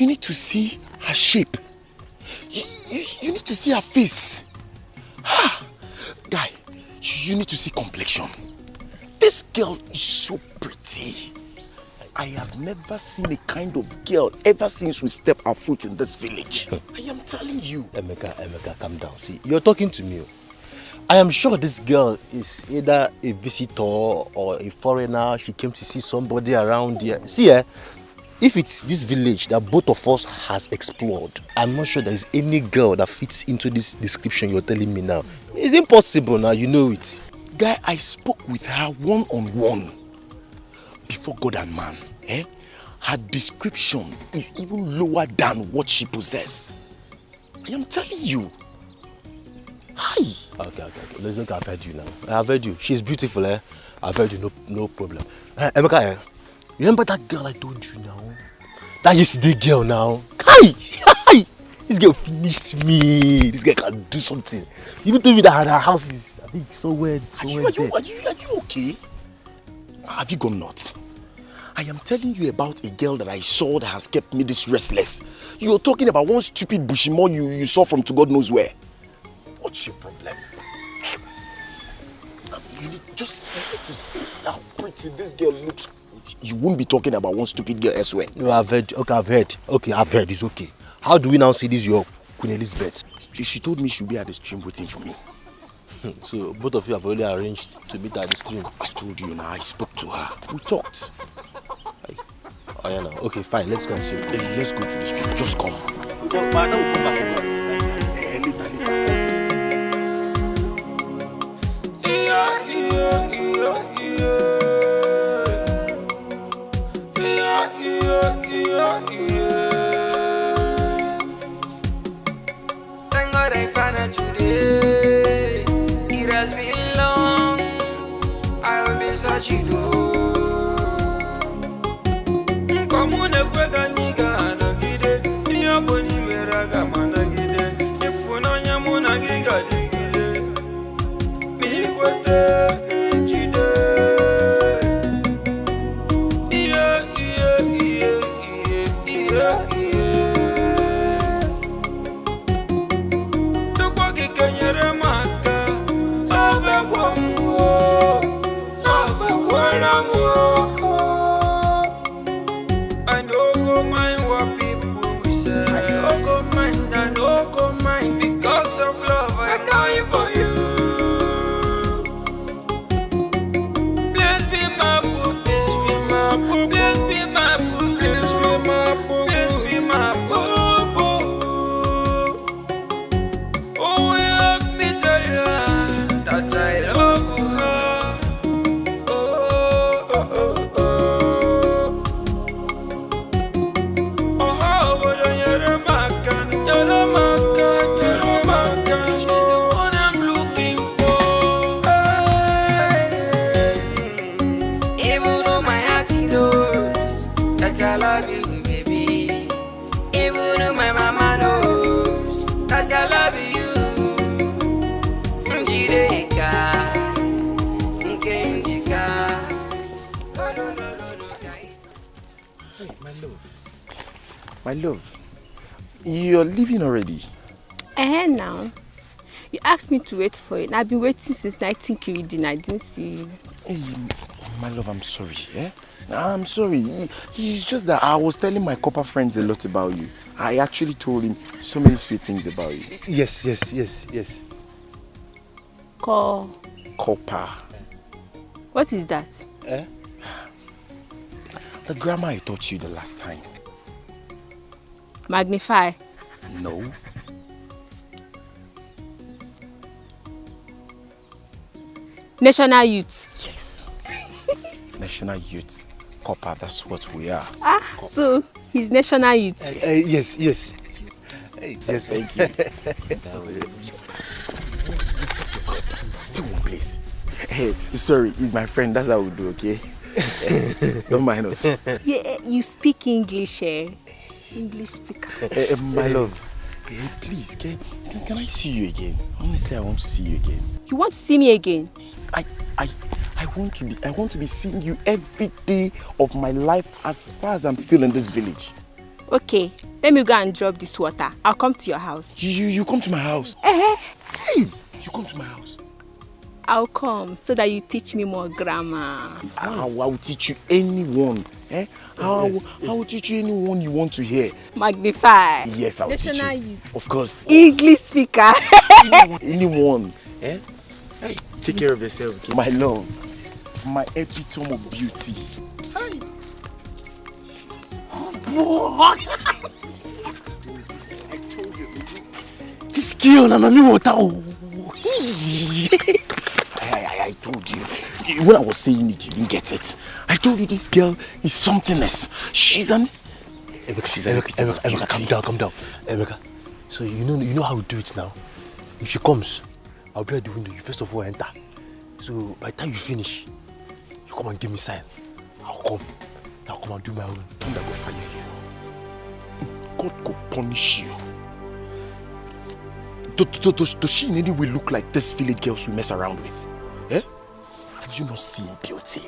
You need to see her shape. You need to see her face. Guy, you need to see complexion. This girl is so pretty. I have never seen a kind of girl ever since we stepped our foot in this village. I am telling you. Emeka, calm down. See, you're talking to me. I am sure this girl is either a visitor or a foreigner. She came to see somebody around here. See, if it's this village that both of us has explored, I'm not sure there is any girl that fits into this description you're telling me now. It's impossible now, you know it. Guy, I spoke with her one-on-one. Before God and man, her description is even lower than what she possesses. I am telling you. Hi. Okay. Listen, I've heard you now. I've heard you. She's beautiful, I've heard you, no problem. Emeka, remember that girl I told you now? That yesterday girl now. Hi! This girl finished me. This girl can do something. You told me that her house is, I think, so weird. Are you okay? Have you gone nuts? I am telling you about a girl that I saw that has kept me this restless. You're talking about one stupid bushimo you saw from to God knows where. What's your problem? You need to see how pretty this girl looks. You won't be talking about one stupid girl elsewhere. No, I've heard. Okay, I've heard. It's okay. How do we now see this your Queen Elizabeth? She told me she'll be at the stream waiting for me. So both of you have already arranged to meet at the stream? I told you now, I spoke to her. We talked. Oh yeah, no. Okay, fine. Let's go and see. Let's go to the stream. Just come. My dad will come back with us. Thank God I found her today. It has been long. I will be searching though. Come on, Pagani, Boni Meraga Managide, if one on Yamunagiga, me what My love, you're leaving already? Now. You asked me to wait for it. I've been waiting since 19 I didn't see you. Hey, my love, I'm sorry. I'm sorry. It's just that I was telling my copper friends a lot about you. I actually told him so many sweet things about you. Yes. Copper. What is that? The grammar I taught you the last time. Magnify. No. National Youth. Yes. National Youth. Copper, that's what we are. So he's National Youth. Yes. Yes, thank you. Still one place. Hey, sorry, he's my friend. That's how we do, okay? Don't mind us. Yeah, you speak English, English speaker. My love, please, can I see you again? Honestly, I want to see you again. You want to see me again? I want to be seeing you every day of my life as far as I'm still in this village. Okay, Let me go and drop this water. I'll come to your house. You come to my house? Eh? Hey, you come to my house? I'll come so that you teach me more grammar. I will teach you anyone. Eh? I will teach you anyone you want to hear. Magnify. Yes, I will teach you. Youth. Of course. English speaker. Anyone. Eh? Hey, take care of yourself, okay? My love. My epitome of beauty. Hi. Oh, I told you. This girl, I'm water. I told you. When I was saying it, you didn't get it. I told you this girl is something else. She's an... Emeka, calm down. Emeka, so you know how we do it now. If she comes, I'll be at the window. You first of all enter. So by the time you finish, you come and give me sign. I'll come and do my own. And I will fire you. God could punish you. Does she in any way look like this village girls we mess around with? Eh? You not seeing beauty.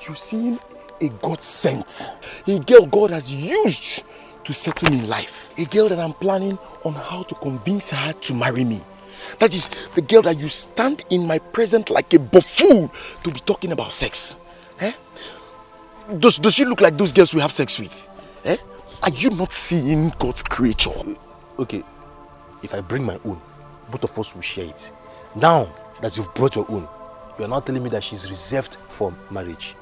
You seeing a God sent. A girl God has used to settle me in life. A girl that I'm planning on how to convince her to marry me. That is the girl that you stand in my presence like a buffoon to be talking about sex. Eh? Does she look like those girls we have sex with? Eh? Are you not seeing God's creature? Okay, if I bring my own, both of us will share it. Now that you've brought your own, you are now telling me that she's reserved for marriage.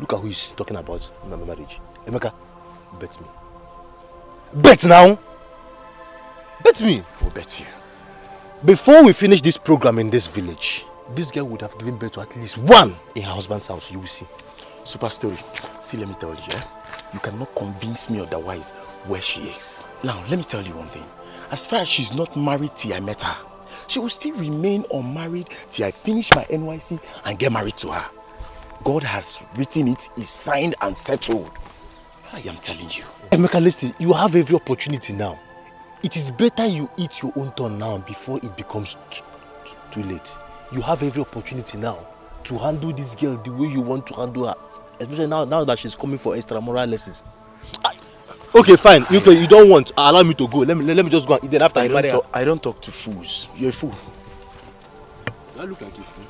Look at who is talking about marriage. Emeka, bet me. Bet now! Bet me! I'll bet you. Before we finish this program in this village, this girl would have given birth to at least one in her husband's house. You will see. Super story. See, let me tell you, you cannot convince me otherwise where she is. Now, let me tell you one thing. As far as she's not married till I met her, she will still remain unmarried till I finish my NYC and get married to her. God has written it, is signed and settled. I am telling you. Emeka, listen, you have every opportunity now. It is better you eat your own turn now before it becomes too late. You have every opportunity now to handle this girl the way you want to handle her. Especially now that she's coming for extramural lessons. Okay, fine. You don't want. Allow me to go. Let me just go and eat. Then after I don't talk to fools. You're a fool. I look like a fool.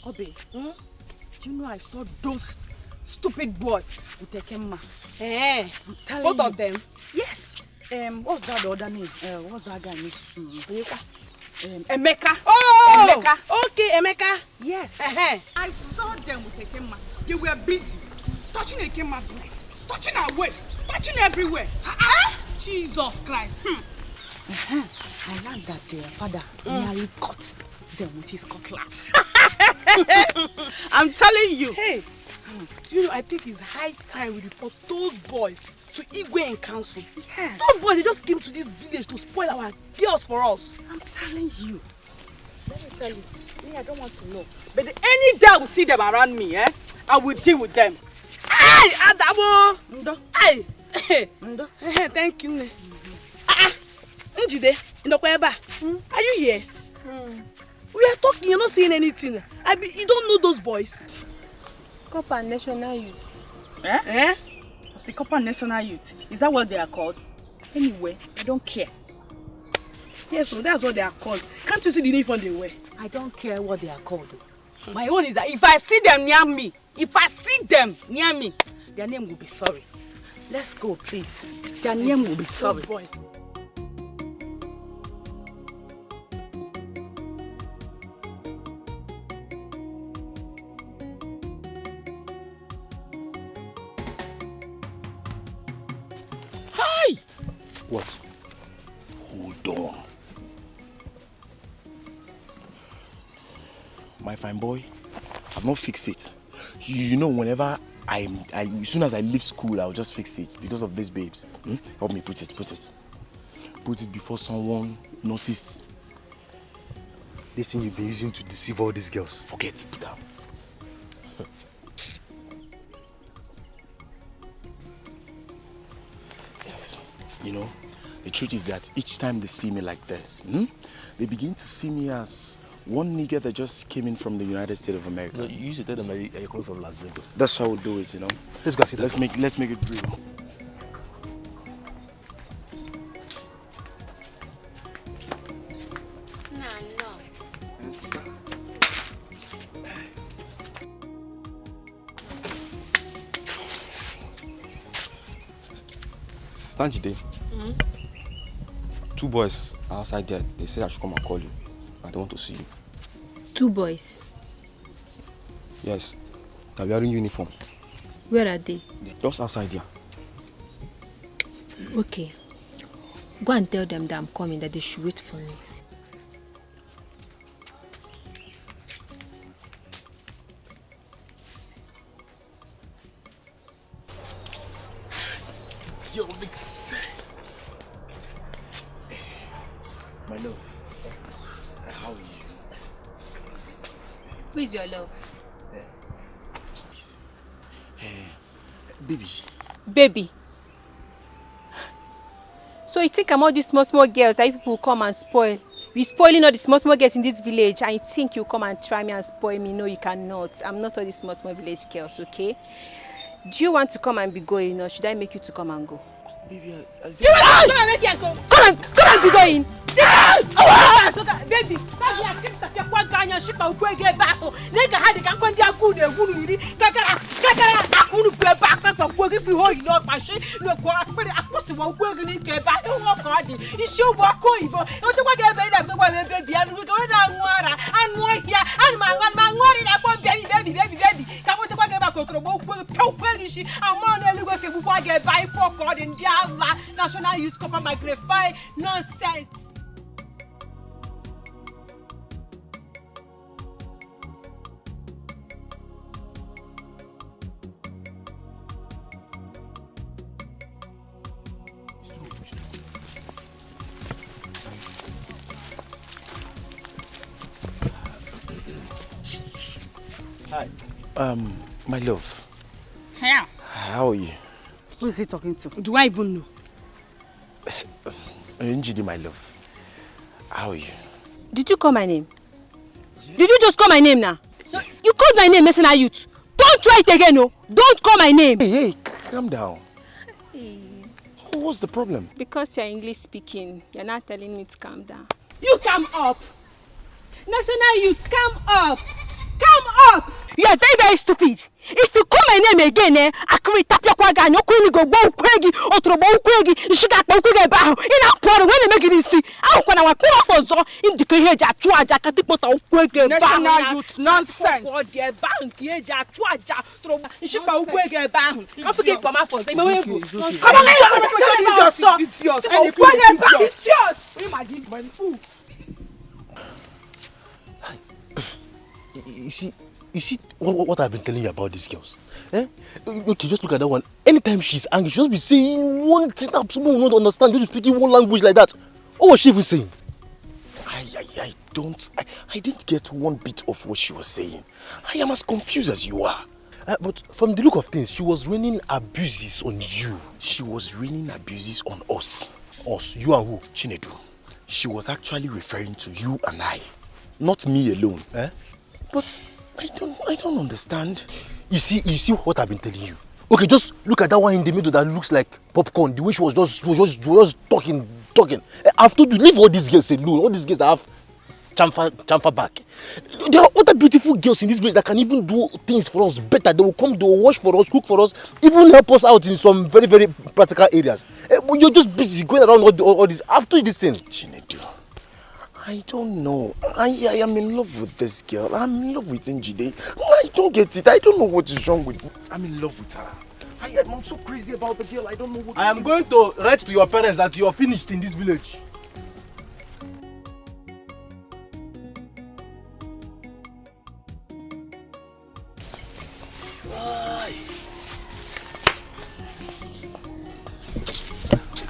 Obe, do you know I saw those stupid boys with Ekema? Both of them? Yes. What's that the other name? What's that guy name? Emeka. Oh! Emeka. Okay, Emeka. Yes. I saw them with Ekema. They were busy touching Ekema breast, touching her waist, touching everywhere. Jesus Christ. I learned that their father nearly cut them with his cutlass. I'm telling you. Hey. Do you know, I think it's high time we report those boys to Igwe and council. Yes. Those boys, they just came to this village to spoil our girls for us. I'm telling you. Let me tell you, me, I don't want to know. But any day I will see them around me, I will deal with them. Hey, Adamo! Ndo. Hey! Ndo. Thank you. Njide, are you here? We are talking, you're not saying anything. You don't know those boys. Copper National Youth. I see Copper National Youth. Is that what they are called? Anyway, I don't care. Yes, so that's what they are called. Can't you see the uniform they wear? I don't care what they are called. My own is that if I see them near me, their name will be sorry. Let's go, please. Their name will be sorry. Those boys. What? Hold on. My fine boy, I've not fixed it. You know, whenever as soon as I leave school, I'll just fix it because of these babes. Help me put it. Put it before someone notices. This thing you've been using to deceive all these girls. Forget, put down. Yes, you know, the truth is that each time they see me like this, they begin to see me as One nigga that just came in from the United States of America. No, you used to tell them that you're coming from Las Vegas. That's how we'll do it, you know. Let's go sit down. Let's make it real. Stanjide, two boys are outside there. They say I should come and call you. I don't want to see you. 2 boys. Yes. They're wearing uniform. Where are they? They're just outside there. Okay. Go and tell them that I'm coming, that they should wait for me. Yo, Vix. My love. How are you? Who is your love? Baby. Baby. So you think I'm all these small girls that people will come and spoil? We're spoiling all the small girls in this village, and you think you come and try me and spoil me? No, you cannot. I'm not all these small village girls, okay? Do you want to come and be going, or should I make you to come and go? Baby, Do you want to come and make you go? Come and be going. Baby, National Youth Corps magnify nonsense. Hi. My love. Yeah. How are you? Who is he talking to? Do I even know? Njidi, my love. How are you? Did you call my name? Did you just call my name now? Yes. You called my name, National Youth. Don't try it again, no. Don't call my name. Hey, calm down. What's the problem? Because you're English speaking, you're not telling me to calm down. You come up. National Youth, come up. Come up. You are very, very stupid. If you call my name again, I can tap your quagga, no queen go bow quaggy, or to bow quaggy, you should have quagga bow. In our part, when they make it see, how can I call for so in the carriage at Chuaja, Catipota, quagga, National Youth nonsense. For their bank, yeah, Chuaja, throw, you should bow quagga bow. Don't forget for my fault. Come on, it's yours. And the quagga bow is yours. Imagine, my fool. You see what I've been telling you about these girls? Eh? Okay, just look at that one. Anytime she's angry, she'll just be saying one thing that someone will not understand. Just speaking one language like that. What was she even saying? I didn't get one bit of what she was saying. I am as confused as you are. But from the look of things, she was raining abuses on you. She was raining abuses on us. Us? You and who? Chinedu. She was actually referring to you and I. Not me alone. Eh? But I don't understand. You see what I've been telling you. Okay, just look at that one in the middle that looks like popcorn. The way she was just talking. I've told you, leave all these girls alone. All these girls that have chamfer back. There are other beautiful girls in this village that can even do things for us better. They will come, they will wash for us, cook for us, even help us out in some very, very practical areas. But you're just busy going around all this. After this thing. Chinedu, I don't know. I am in love with this girl. I'm in love with Njide. I don't get it. I don't know what is wrong with me. I'm in love with her. I'm so crazy about the girl. I don't know what. I am going to write to your parents that you are finished in this village.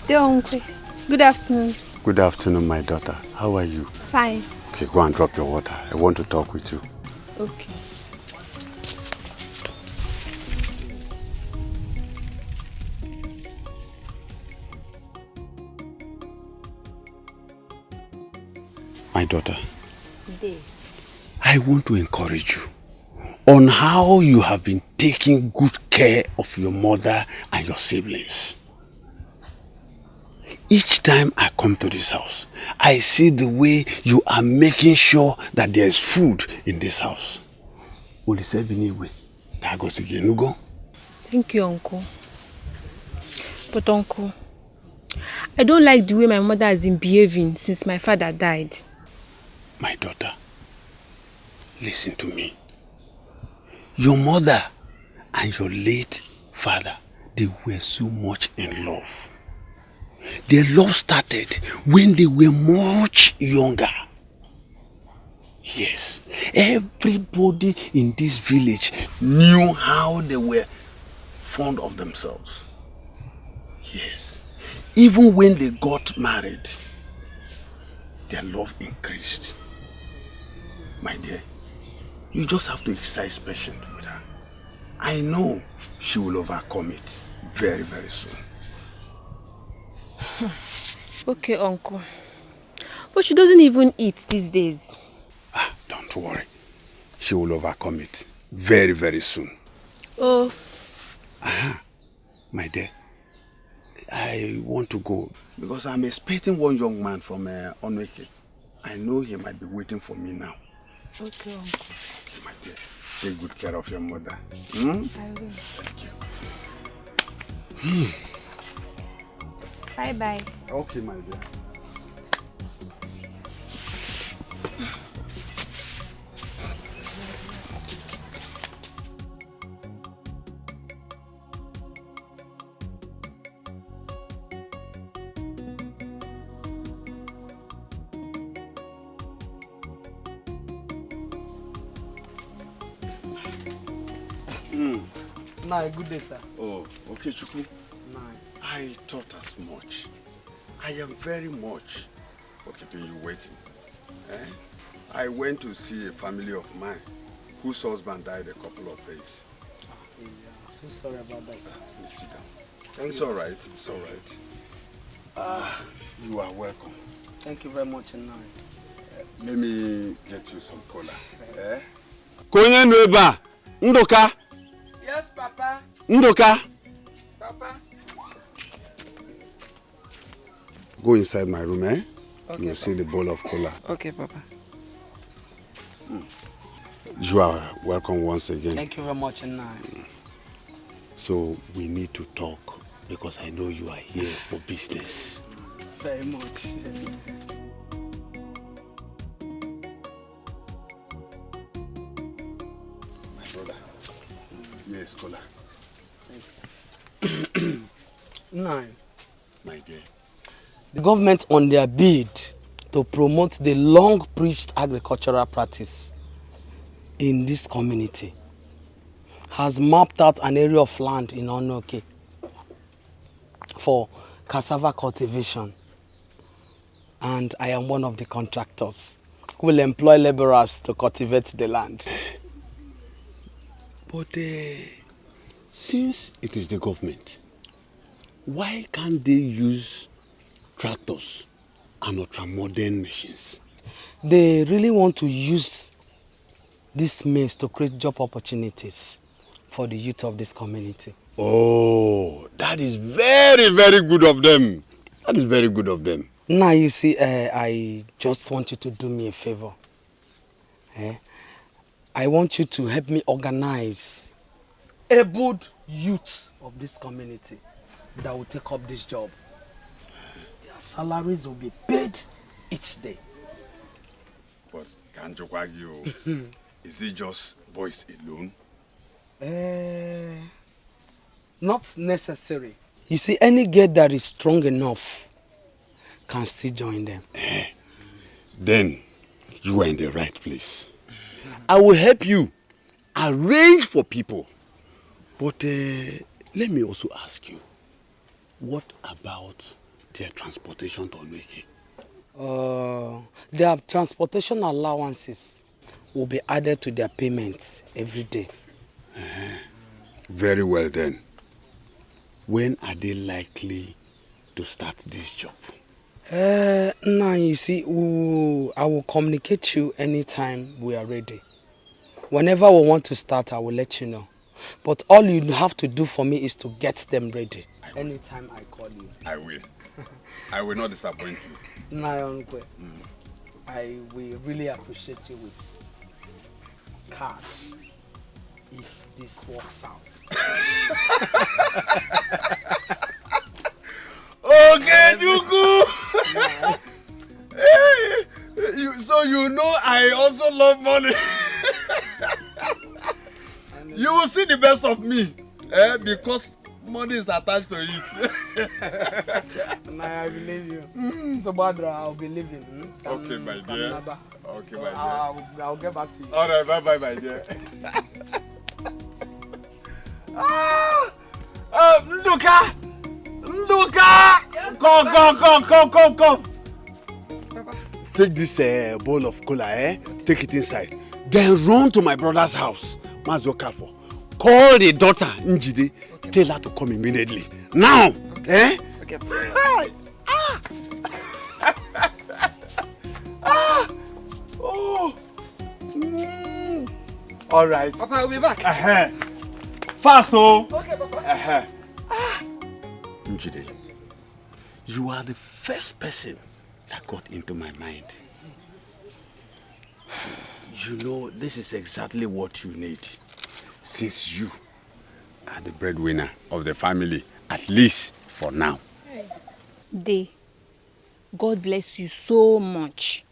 Dear uncle, good afternoon. Good afternoon, my daughter. How are you? Fine. Okay, go and drop your water. I want to talk with you. Okay. My daughter. Day. I want to encourage you on how you have been taking good care of your mother and your siblings. Each time I come to this house, I see the way you are making sure that there is food in this house. Thank you, Uncle. But Uncle, I don't like the way my mother has been behaving since my father died. My daughter, listen to me. Your mother and your late father, they were so much in love. Their love started when they were much younger. Yes, everybody in this village knew how they were fond of themselves. Yes, even when they got married, their love increased. My dear, you just have to exercise patience with her. I know she will overcome it very, very soon. Okay, Uncle. But she doesn't even eat these days. Don't worry. She will overcome it very, very soon. Oh. My dear, I want to go because I'm expecting one young man from Onweke. I know he might be waiting for me now. Okay, Uncle. Okay, my dear. Take good care of your mother. I will. Thank you. Bye-bye. Okay, my dear. Nah, good day, sir. Oh, okay, Chuku. Nah. I thought as much. I am very much for keeping you waiting. I went to see a family of mine whose husband died a couple of days. Yeah, I'm so sorry about that, sir. Please sit down. It's all right. It's all right. You are welcome. Thank you very much, Nai. Let me get you some cola. Konye nweba, Ndoka. Yes, Papa. Ndoka. Papa. Go inside my room, eh? Okay, You'll see the bowl of cola. Okay, Papa. You are welcome once again. Thank you very much, Nai. So we need to talk because I know you are here for business. Very much. My brother. Yes, cola. Nai. My dear. The government on their bid to promote the long-preached agricultural practice in this community has mapped out an area of land in Onoke for cassava cultivation. And I am one of the contractors who will employ laborers to cultivate the land. But since it is the government, why can't they use tractors and ultra-modern machines? They really want to use this means to create job opportunities for the youth of this community. Oh, that is very, very good of them. That is very good of them. Now you see, I just want you to do me a favor. I want you to help me organize able youth of this community that will take up this job. Their salaries will be paid each day. But can't you argue? Is it just boys alone? Not necessary. You see, any girl that is strong enough can still join them. Then you are in the right place. I will help you arrange for people. But let me also ask you, what about their transportation to Onweke? Their transportation allowances will be added to their payments every day. Very well then. When are they likely to start this job? Now you see, I will communicate you anytime we are ready. Whenever we want to start, I will let you know. But all you have to do for me is to get them ready. Anytime I call you. I will. I will not disappoint you. Uncle. I will really appreciate you with cash if this works out. Okay, Juku. So you know I also love money. You will see the best of me, because money is attached to it. I believe you. So Badra, I'll be leaving. Okay, my dear. Okay, my dear. I'll get back to you. All right, bye-bye, my dear. Nduka! Nduka! Yes, come. Take this bowl of cola, take it inside. Then run to my brother's house, Mazokafo. Call the daughter, Njide. Okay. Tell her to come immediately. Now! Okay. Okay. Oh. All right. Papa, I'll be back. Fast, oh. Okay, Papa. Njide, you are the first person that got into my mind. You know, this is exactly what you need, since you are the breadwinner of the family, at least for now. Day, God bless you so much.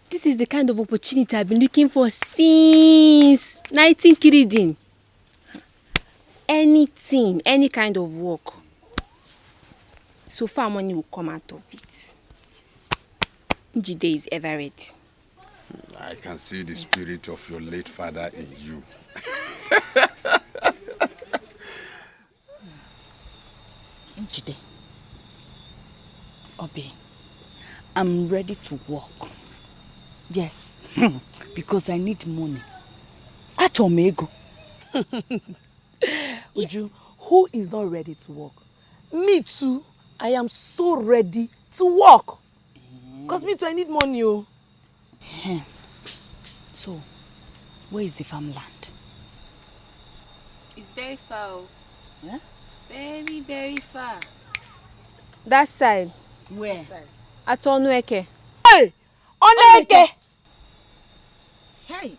This is the kind of opportunity I've been looking for since 19 Anything, any kind of work. So far money will come out of it. Njide is ever ready. I can see the spirit of your late father in you. Njide, Obi, I'm ready to work. Yes, because I need money. Achomego. Uju, who is not ready to work? Me too. I am so ready to work. Because me too, I need money. So, where is the farmland? It's very far. Yeah? Very, very far. That side. Where? At Onueke. Hey! Onueke! Hey!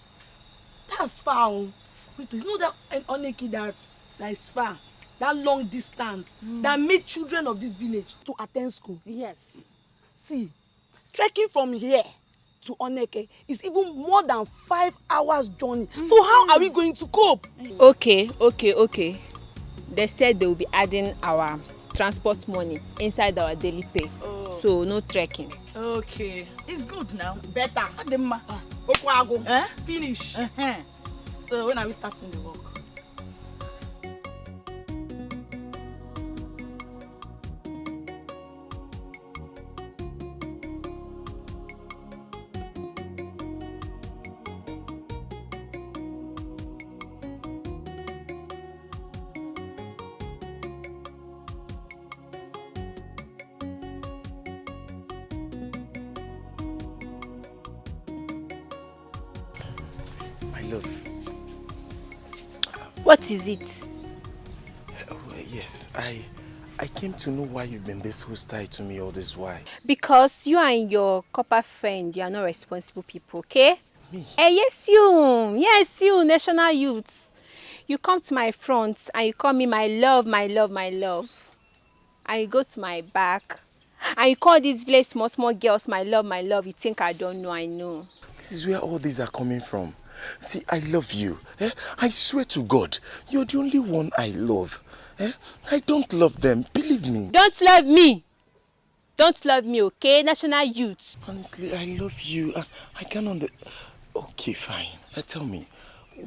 That's far. Wait, you know that Onueke that is far? That long distance that made children of this village to attend school. Yes. See, trekking from here to Onueke is even more than 5 hours journey. So how are we going to cope? Okay. They said they will be adding our transport money inside our daily pay. Oh. So no trekking. Okay. It's good now. Better. Finish. So when are we starting the work? Love. What is it? Yes, I came to know why you've been this hostile to me all this while. Because you and your copper friend, you are not responsible people, okay? Me? Yes, you, national youths. You come to my front and you call me my love. And you go to my back and you call these village small girls my love. You think I don't know, I know. This is where all these are coming from. See, I love you. I swear to God, you're the only one I love. I don't love them, believe me. Don't love me, okay? National youth. Honestly, I love you. I can't Okay, fine. Tell me,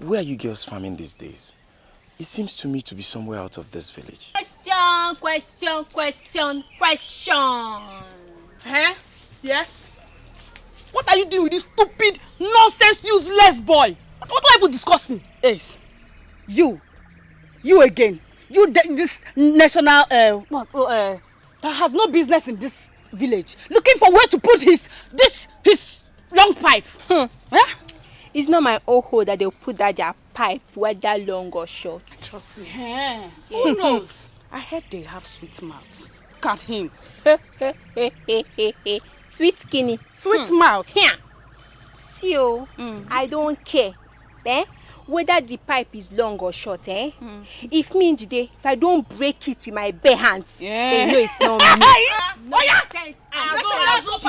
where are you girls farming these days? It seems to me to be somewhere out of this village. Question. Yes? What are you doing with this stupid, nonsense, useless boy? What are people discussing? Ace, you again. This national, that has no business in this village looking for where to put his long pipe. Huh? It's not my own hole that they'll put that their pipe, whether long or short. Trust me. Who knows? I heard they have sweet mouth. Look at him. Sweet skinny. Sweet mouth. Yeah. See, I don't care. Whether the pipe is long or short, If me today, if I don't break it with my bare hands, they know it's not me. Oh yeah! Go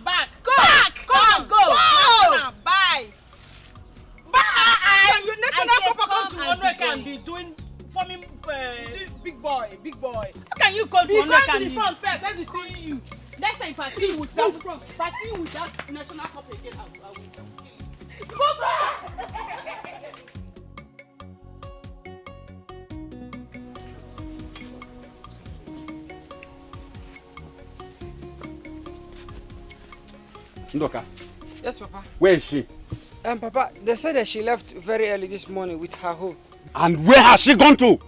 back. Go back. Come on, go. Bye. Bye. Your national papa come to Onreka and be doing forming big boy. How can you come to Onreka and be? Come to the front first. Let me see you. Next time if I see you with that front, if I see you with that national cup again, I will kill you. Go back. Ndoka. Yes, Papa. Where is she? Papa, they said that she left very early this morning with her home. And where has she gone to?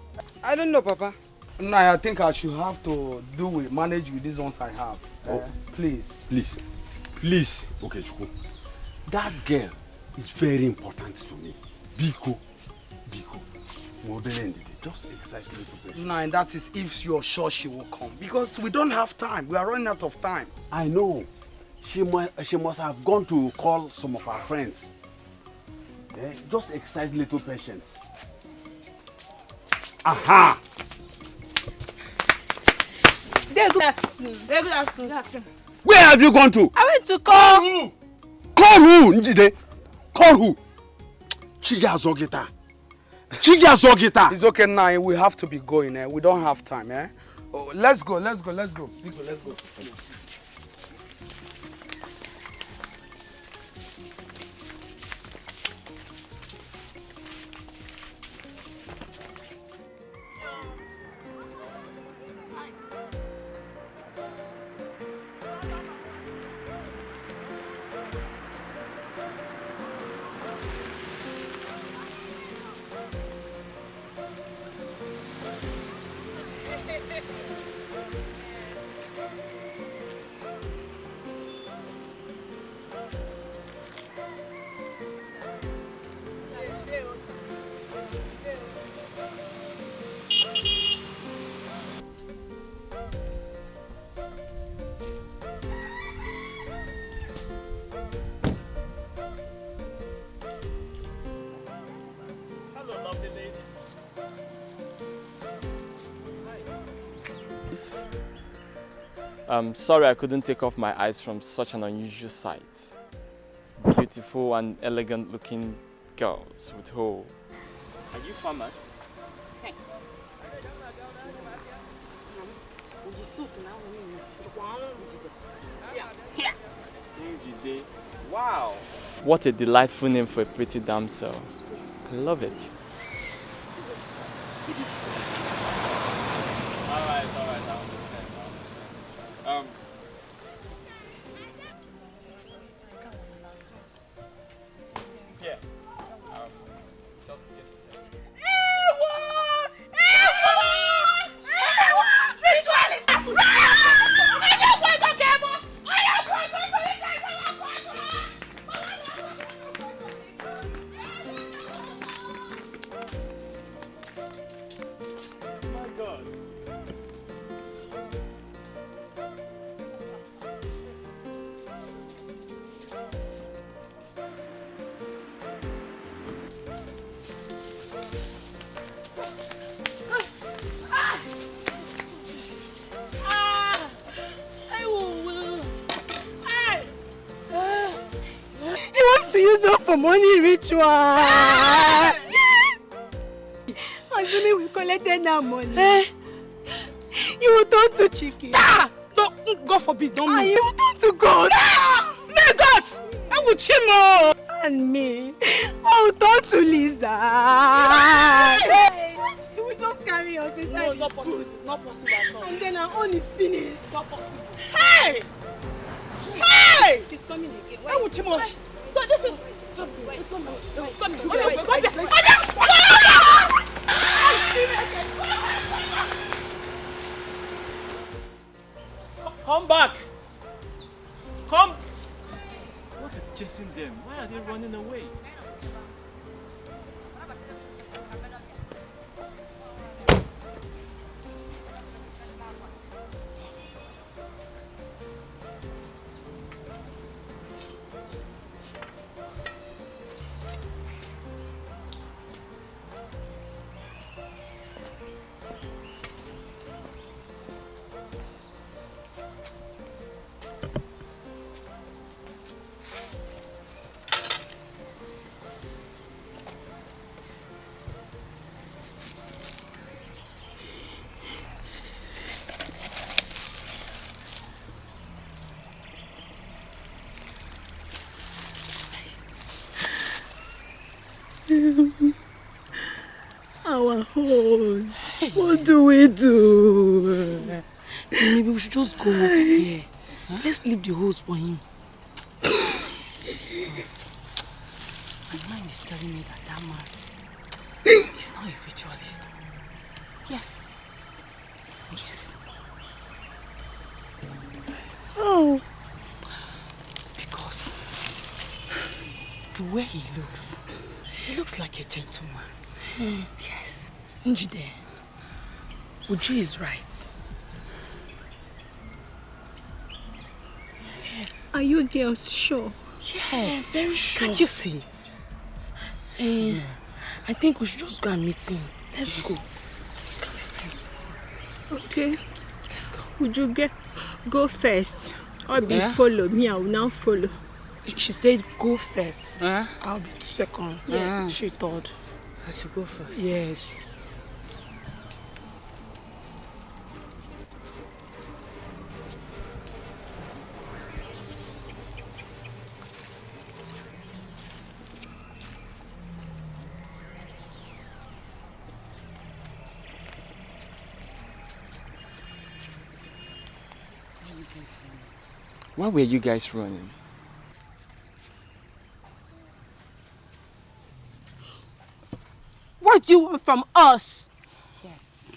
I don't know, Papa. No, I think I should have to manage with these ones I have. Please. Please. Okay, Chuku. That girl is very important to me. Biko. Just exercise a little bit. No, and that is if you're sure she will come. Because we don't have time. We are running out of time. I know. She must have gone to call some of her friends. Just exercise little patience. Aha! Good afternoon. Where have you gone to? I went to call who? Call who, Njide? Call who? Chiga Zogita. It's okay now. We have to be going. We don't have time. Oh, let's go. Let's go. I'm sorry I couldn't take off my eyes from such an unusual sight. Beautiful and elegant looking girls with whole. Are you farmers? Wow! What a delightful name for a pretty damsel. I love it. Alright. Yeah. Just get it. For money ritual. Assuming we collected that money, you will turn to chicken. No, God forbid, don't me. You will turn to God. May God! I will chimo. And me, I will turn to Lisa. You will just carry us inside. No, it's not possible. It's not possible at all. And then our own is finished. It's not possible. Hey! He's coming again. I will chimo. So this is... Stop me. Come back. chasing them. Why are they running away? Our hose. What do we do? Maybe we should just go here. Let's leave the hose for him. My mind is telling me that man is not a ritualist. Yes. Yes. Oh. Because the way he looks like a gentleman. Yes. Njide, Uju is right. Yes. Are you girls sure? Yes, very sure. Can't you see? I think we should just go and meet him. Let's go. Let's go, my friends. Okay. Let's go. Would you go first? Or be follow me? I will now follow. She said go first. I'll be second. Yeah. She third. I should go first. Yes. Why were you guys running? What do you want from us? Yes.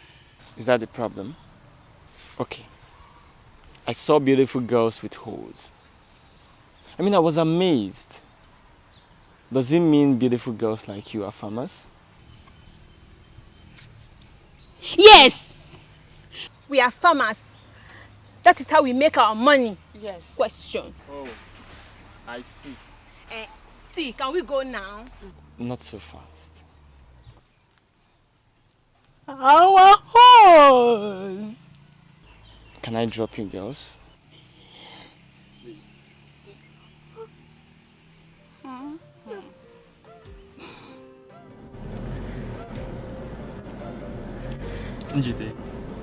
Is that the problem? Okay. I saw beautiful girls with hoes. I mean, I was amazed. Does it mean beautiful girls like you are famous? Yes! We are farmers. That is how we make our money. Yes. Question. Oh, I see. See, can we go now? Not so fast. Our horse! Can I drop you girls? Njide,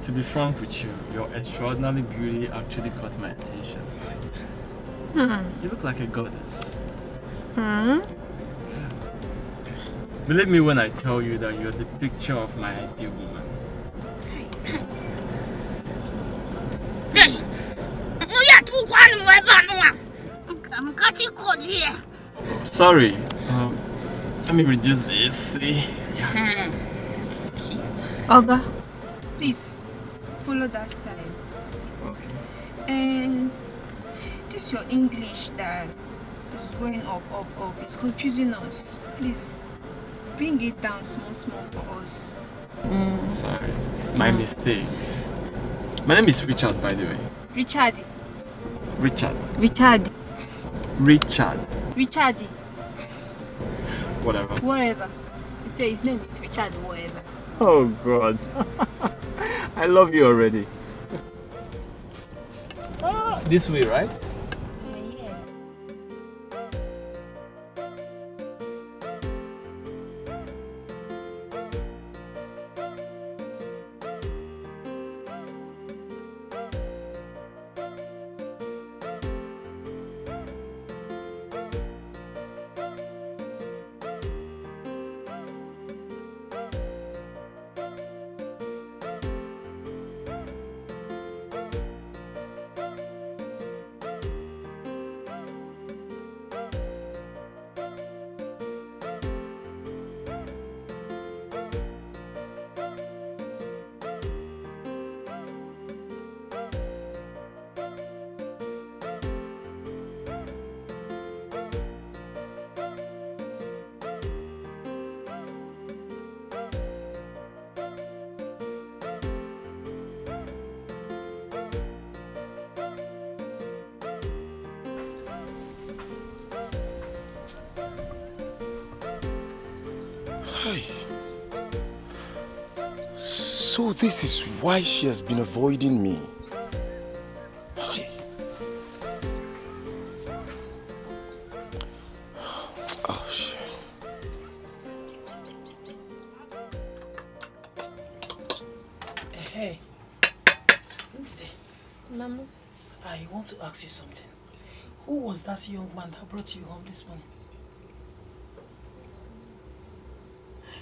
to be frank with you, your extraordinary beauty actually caught my attention. You look like a goddess. Believe me when I tell you that you're the picture of my ideal woman. Oh, sorry. Let me reduce this. See? Oga, please follow that side. Okay. And this your English that is going up. It's confusing us. Please bring it down small for us. Sorry. My mistakes. My name is Richard, by the way. Richard. Whatever. He say his name is Richard. Whatever. Oh God. I love you already. This way, right? So this is why she has been avoiding me. Oh, shit. Hey. Mama. I want to ask you something. Who was that young man that brought you home this morning?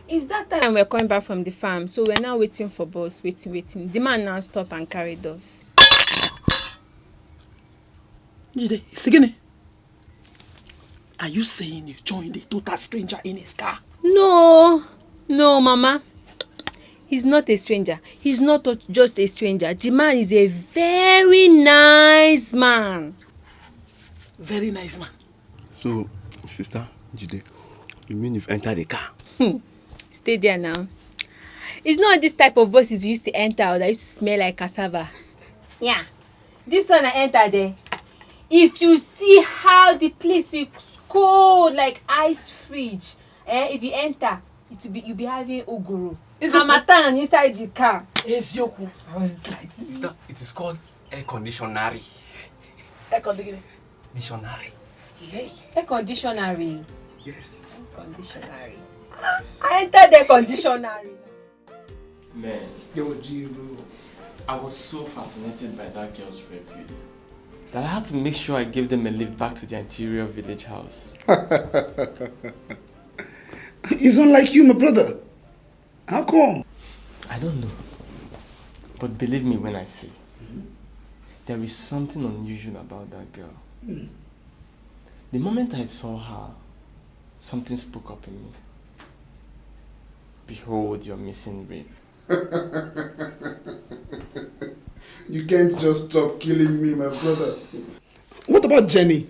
It's that time we're coming back from the farm, so we're now waiting for bus, waiting. The man now stopped and carried us. Jide, Sigene, are you saying you joined a total stranger in his car? No, Mama. He's not a stranger. He's not just a stranger. The man is a very nice man. Very nice man. So, sister, Jide, you mean you've entered the car? Stay there now. It's not this type of buses we used to enter or that used to smell like cassava. Yeah. This one I entered there. If you see how the place is cold like ice fridge, if you enter, you'll be having oguru. Hamatan inside the car. Ezioku. I was like, Sister, it is called air conditioner. Air conditioner. Dictionary. Air conditioner. Yes. Air conditioner. I entered the conditionary. Man, Yo, Jiro. I was so fascinated by that girl's rare beauty that I had to make sure I gave them a lift back to their interior village house. It's unlike you, my brother. How come? I don't know. But believe me when I say, there is something unusual about that girl. The moment I saw her, something spoke up in me. Behold your missing rib. You can't just stop killing me, my brother. What about Jenny?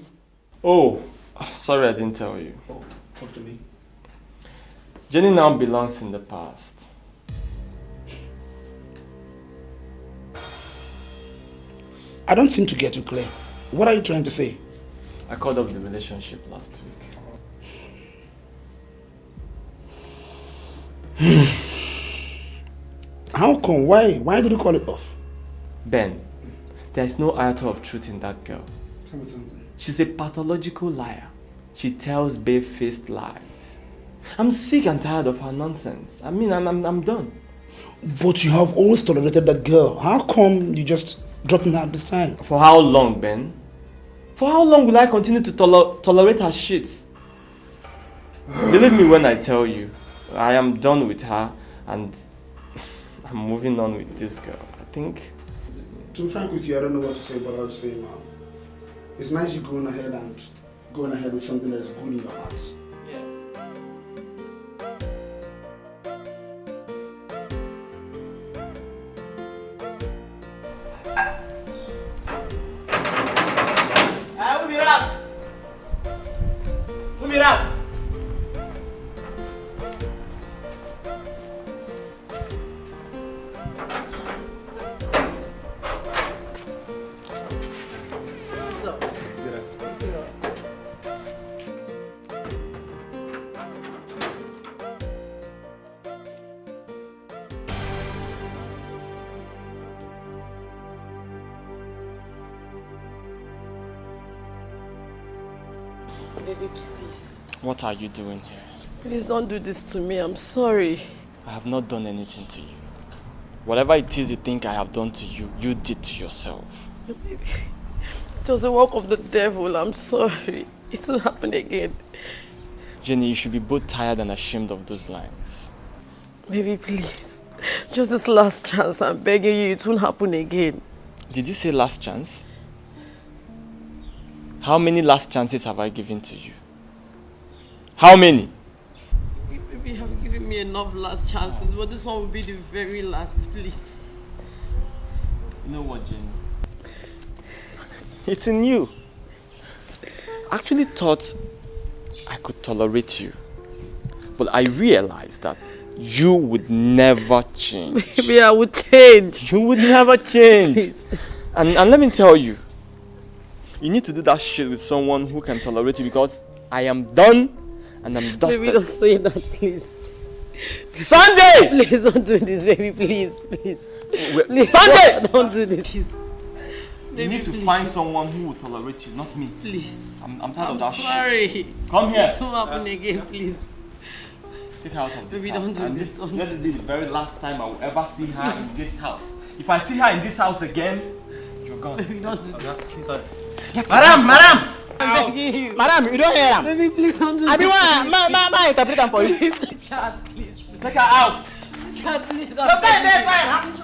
Oh, sorry I didn't tell you. Oh, talk to me. Jenny now belongs in the past. I don't seem to get you clear. What are you trying to say? I called off the relationship last week. How come? Why did you call it off? Ben, there is no iota of truth in that girl. Tell me something. She's a pathological liar. She tells bare-faced lies. I'm sick and tired of her nonsense. I mean, I'm done. But you have always tolerated that girl. How come you just dropped her this time? For how long, Ben? For how long will I continue to tolerate her shit? Believe me when I tell you, I am done with her and I'm moving on with this girl. I think... To be frank with you, I don't know what to say, but I'll just say now. It's nice you're going ahead with something that is good in your heart. Baby, please. What are you doing here? Please don't do this to me. I'm sorry. I have not done anything to you. Whatever it is you think I have done to you, you did to yourself. Baby, it was a work of the devil. I'm sorry. It will happen again. Jenny, you should be both tired and ashamed of those lines. Baby, please. Just this last chance. I'm begging you. It won't happen again. Did you say last chance? How many last chances have I given to you? How many? Baby, you have given me enough last chances, but this one will be the very last, please. You know what, Jenny? It's in you. I actually thought I could tolerate you. But I realized that you would never change. Baby, I would change. You would never change. Please. And let me tell you, you need to do that shit with someone who can tolerate you because I am done and I'm dusted. Baby, don't say that, please. Sunday! Please don't do this, baby. Please. Please. Sunday! Don't do this. You need to find someone who will tolerate you, not me. Please. I'm tired of that sorry. shit. Come here. This won't happen again, please. Take her out of this Baby, house. don't do And this. Let this be the very last time I will ever see her in this house. If I see her in this house again, you're gone. Baby, don't do this, please. Madam! I'm begging you. Madam, you don't hear him. Baby, please don't do I this. my interpreter for you. Chad, please. Take her out. Chad, please. Look at that,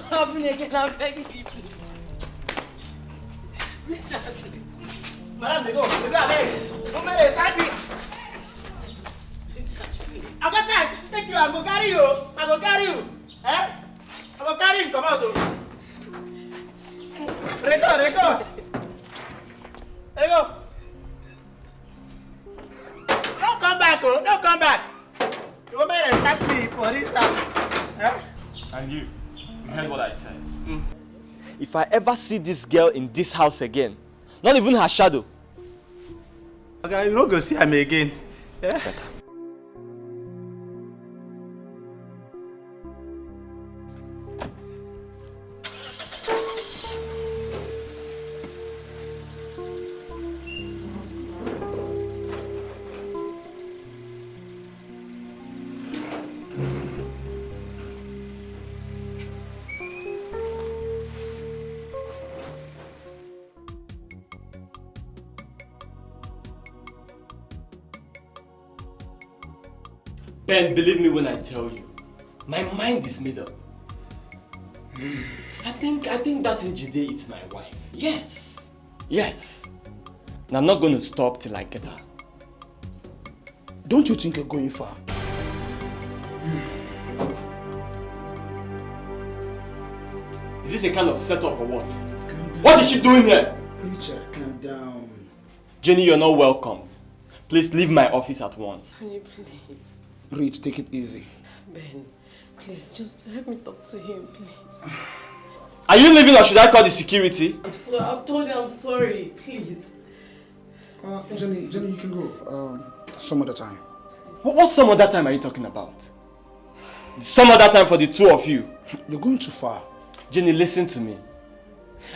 fine. Happen again. I'm begging you, please. Please, Chad, please. Madam, they go. They go away. Come here, side me. I got time. Take you. I'm gonna carry you. I'm gonna carry you. Eh? I'm gonna carry you. Come out. Record. Don't come back, oh. Don't come back. You want me to attack me for this house. Eh? And you heard what I said. If I ever see this girl in this house again, not even her shadow. Okay, you don't go see him again. Yeah? Better. Ben, believe me when I tell you, my mind is made up. I think that Njide is my wife. Yes. And I'm not going to stop till I get her. Don't you think you're going far? Is this a kind of setup or what? What is she doing here? Richard, calm down. Jenny, you're not welcomed. Please leave my office at once. Honey, please. Rich, take it easy. Ben, please, just help me talk to him, please. Are you leaving or should I call the security? I'm sorry. I've told you I'm sorry. Please. Jenny, you can go. Some other time. What some other time are you talking about? Some other time for the two of you. You're going too far. Jenny, listen to me.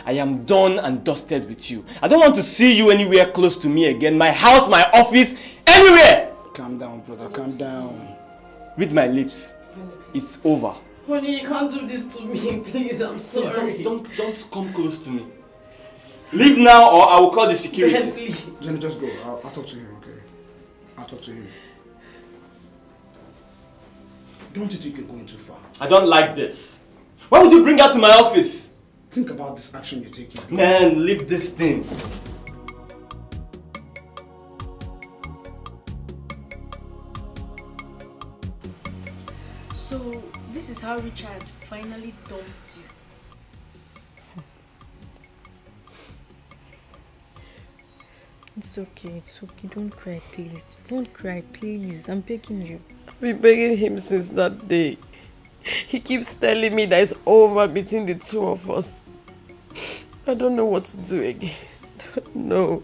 I am done and dusted with you. I don't want to see you anywhere close to me again. My house, my office, anywhere! Calm down, brother. Calm down. Read my lips. It's over. Honey, you can't do this to me, please. I'm sorry. Please don't come close to me. Leave now or I will call the security. Ben, please. Jenny, just go. I'll talk to him, okay? I'll talk to him. Don't you think you're going too far? I don't like this. Why would you bring her to my office? Think about this action you're taking. Man, leave this thing. So, this is how Richard finally dumped you. It's okay. Don't cry, please. Don't cry, please. I'm begging you. I've been begging him since that day. He keeps telling me that it's over between the two of us. I don't know what to do again. I don't know.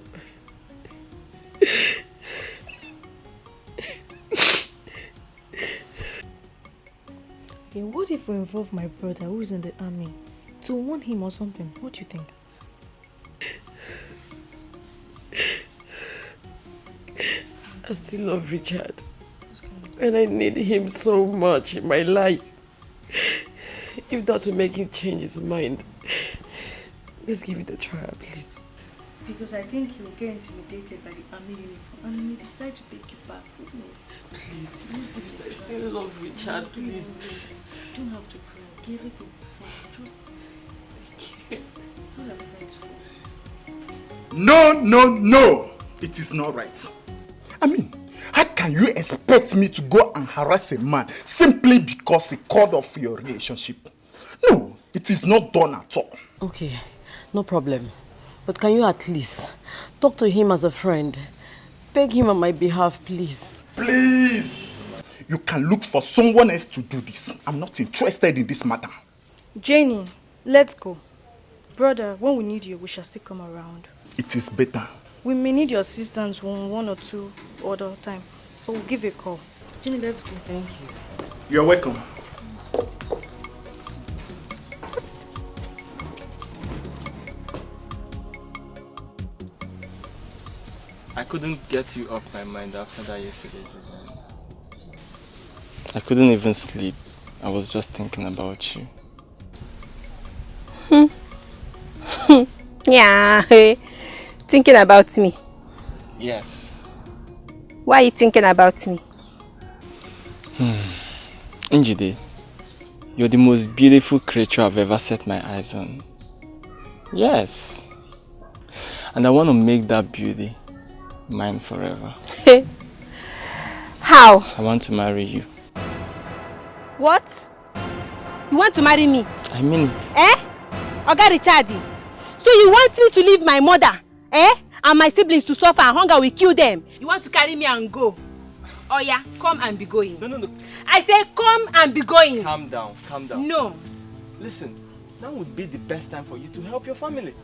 Okay, what if we involve my brother who's in the army to warn him or something? What do you think? I still love Richard. And I need him so much in my life. If that will make him change his mind, let's give it a try, please. Because I think you'll get intimidated by the army uniform and he may decide to take you back. Please, I still love Richard, please. You don't have to cry. Give it a before. Just all our friends for. No. It is not right. I mean, how can you expect me to go and harass a man simply because he called off your relationship? No, it is not done at all. Okay, no problem. But can you at least talk to him as a friend? Beg him on my behalf, please. Please! You can look for someone else to do this. I'm not interested in this matter. Jenny, let's go. Brother, when we need you, we shall still come around. It is better. We may need your assistance one or two other time. But we'll give you a call. Jenny, let's go. Thank you. You're welcome. I couldn't get you off my mind after that yesterday's event. I couldn't even sleep. I was just thinking about you. Yeah, thinking about me. Yes. Why are you thinking about me? Njide, you're the most beautiful creature I've ever set my eyes on. Yes. And I want to make that beauty mine forever. How? I want to marry you. What? You want to marry me? I mean it. Eh? Oga Richard. So you want me to leave my mother, and my siblings to suffer and hunger will kill them? You want to carry me and go? Oh yeah, come and be going. No. I say come and be going. Calm down. No. Listen, now would be the best time for you to help your family.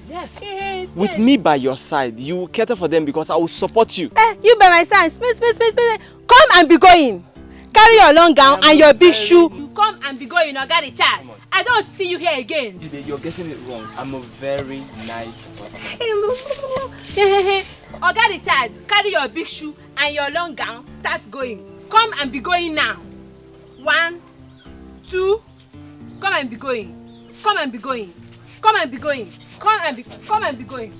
Yes. With me by your side, you will cater for them because I will support you. You by my side. Space. Come and be going. Carry your long gown and your big shoe. You come and be going, Oga Richard. I don't see you here again. Jide, you're getting it wrong. I'm a very nice person. Oga Richard, carry your big shoe and your long gown. Start going. Come and be going now. 1, 2. Come and be going. Come and be going. Come and be going. Come and be going.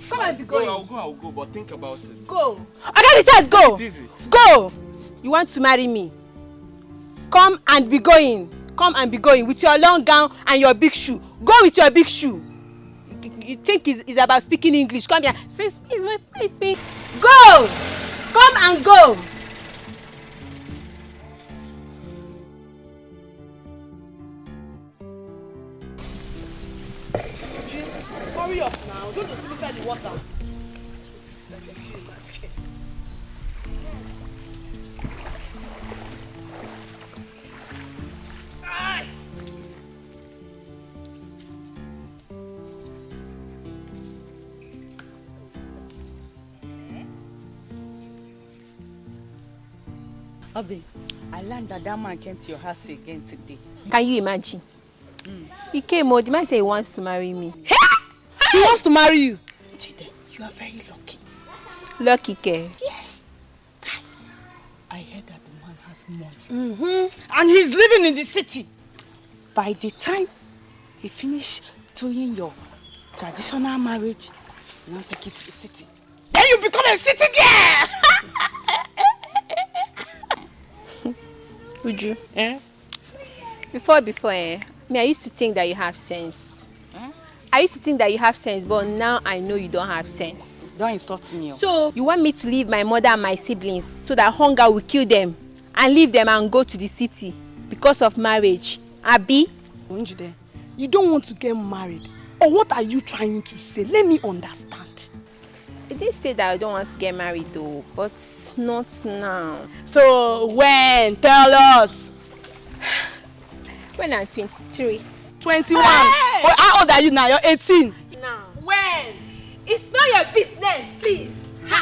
Come and be going. I'll go, but think about it. Go. Oga Richard, go. It's easy. Go. You want to marry me? Come and be going. Come and be going with your long gown and your big shoe. Go with your big shoe. You think it's about speaking English? Come here. Space. Go. Come and go. Hurry up now. Don't just inside the water. Obi, I learned that man came to your house again today. Can you imagine? He came, the man said he wants to marry me. He wants to marry you? Jide, you are very lucky. Lucky, Ke? Yes. I heard that the man has money. And he's living in the city. By the time he finished doing your traditional marriage, you want to take it to the city. Then you become a city girl! Uju. Before, me, I used to think that you have sense. I used to think that you have sense, but now I know you don't have sense. Don't insult me. So, you want me to leave my mother and my siblings so that hunger will kill them and leave them and go to the city because of marriage? Abi? Onjide, you don't want to get married. Or what are you trying to say? Let me understand. I didn't say that I don't want to get married though, but not now. So, when? Tell us. When I'm 23. 21. Hey! Oh, how old are you now? You're 18. Now. When? It's not your business, please. It's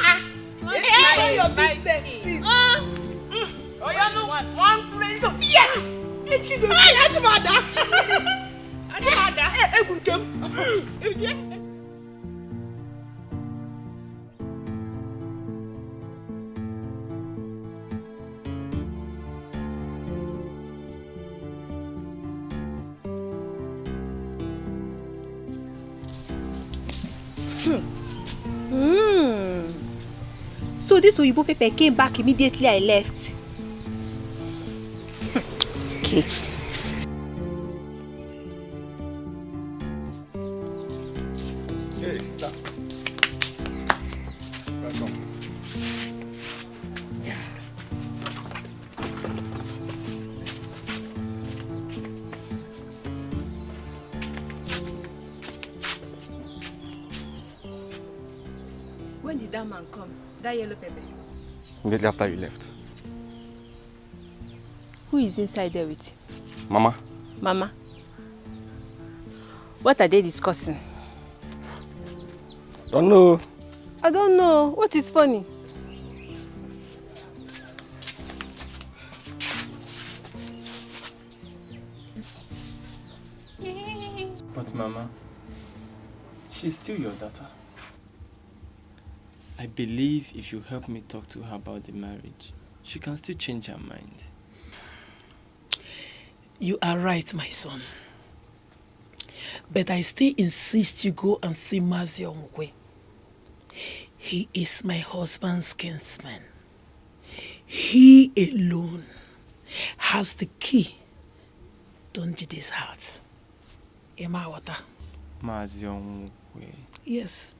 not your business, please. Oh, you know what? One, let's go. Yes! Hey, that's mother. So this Oyibo pepper came back immediately I left. Okay. Hey, sister. Welcome. When did that man come? That yellow pepper? Immediately after you left. Who is inside there with? Mama. Mama? What are they discussing? Don't know. I don't know. What is funny? But Mama, she's still your daughter. I believe if you help me talk to her about the marriage, she can still change her mind. You are right, my son. But I still insist you go and see Mazi Omukwe. He is my husband's kinsman. He alone has the key to Njide's heart. Emawata. Mazi Omukwe. Yes.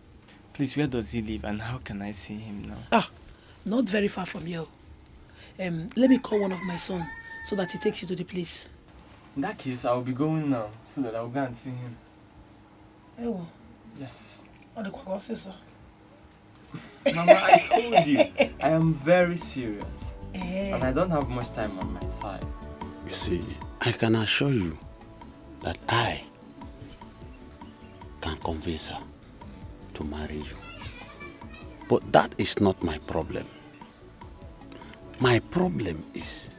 Please, where does he live and how can I see him now? Not very far from here. Let me call one of my sons so that he takes you to the place. In that case, I'll be going now so that I'll go and see him. Oh. Yes. Mama, I told you, I am very serious. And I don't have much time on my side. You see, I can assure you that I can convince her to marry you. But that is not my problem. My problem is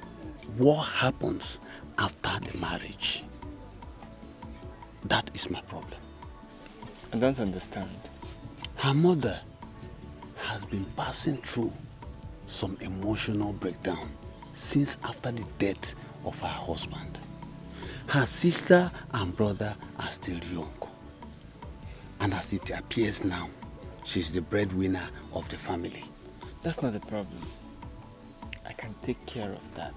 what happens after the marriage. That is my problem. I don't understand. Her mother has been passing through some emotional breakdown since after the death of her husband. Her sister and brother are still young. And as it appears now, she's the breadwinner of the family. That's not the problem. I can take care of that.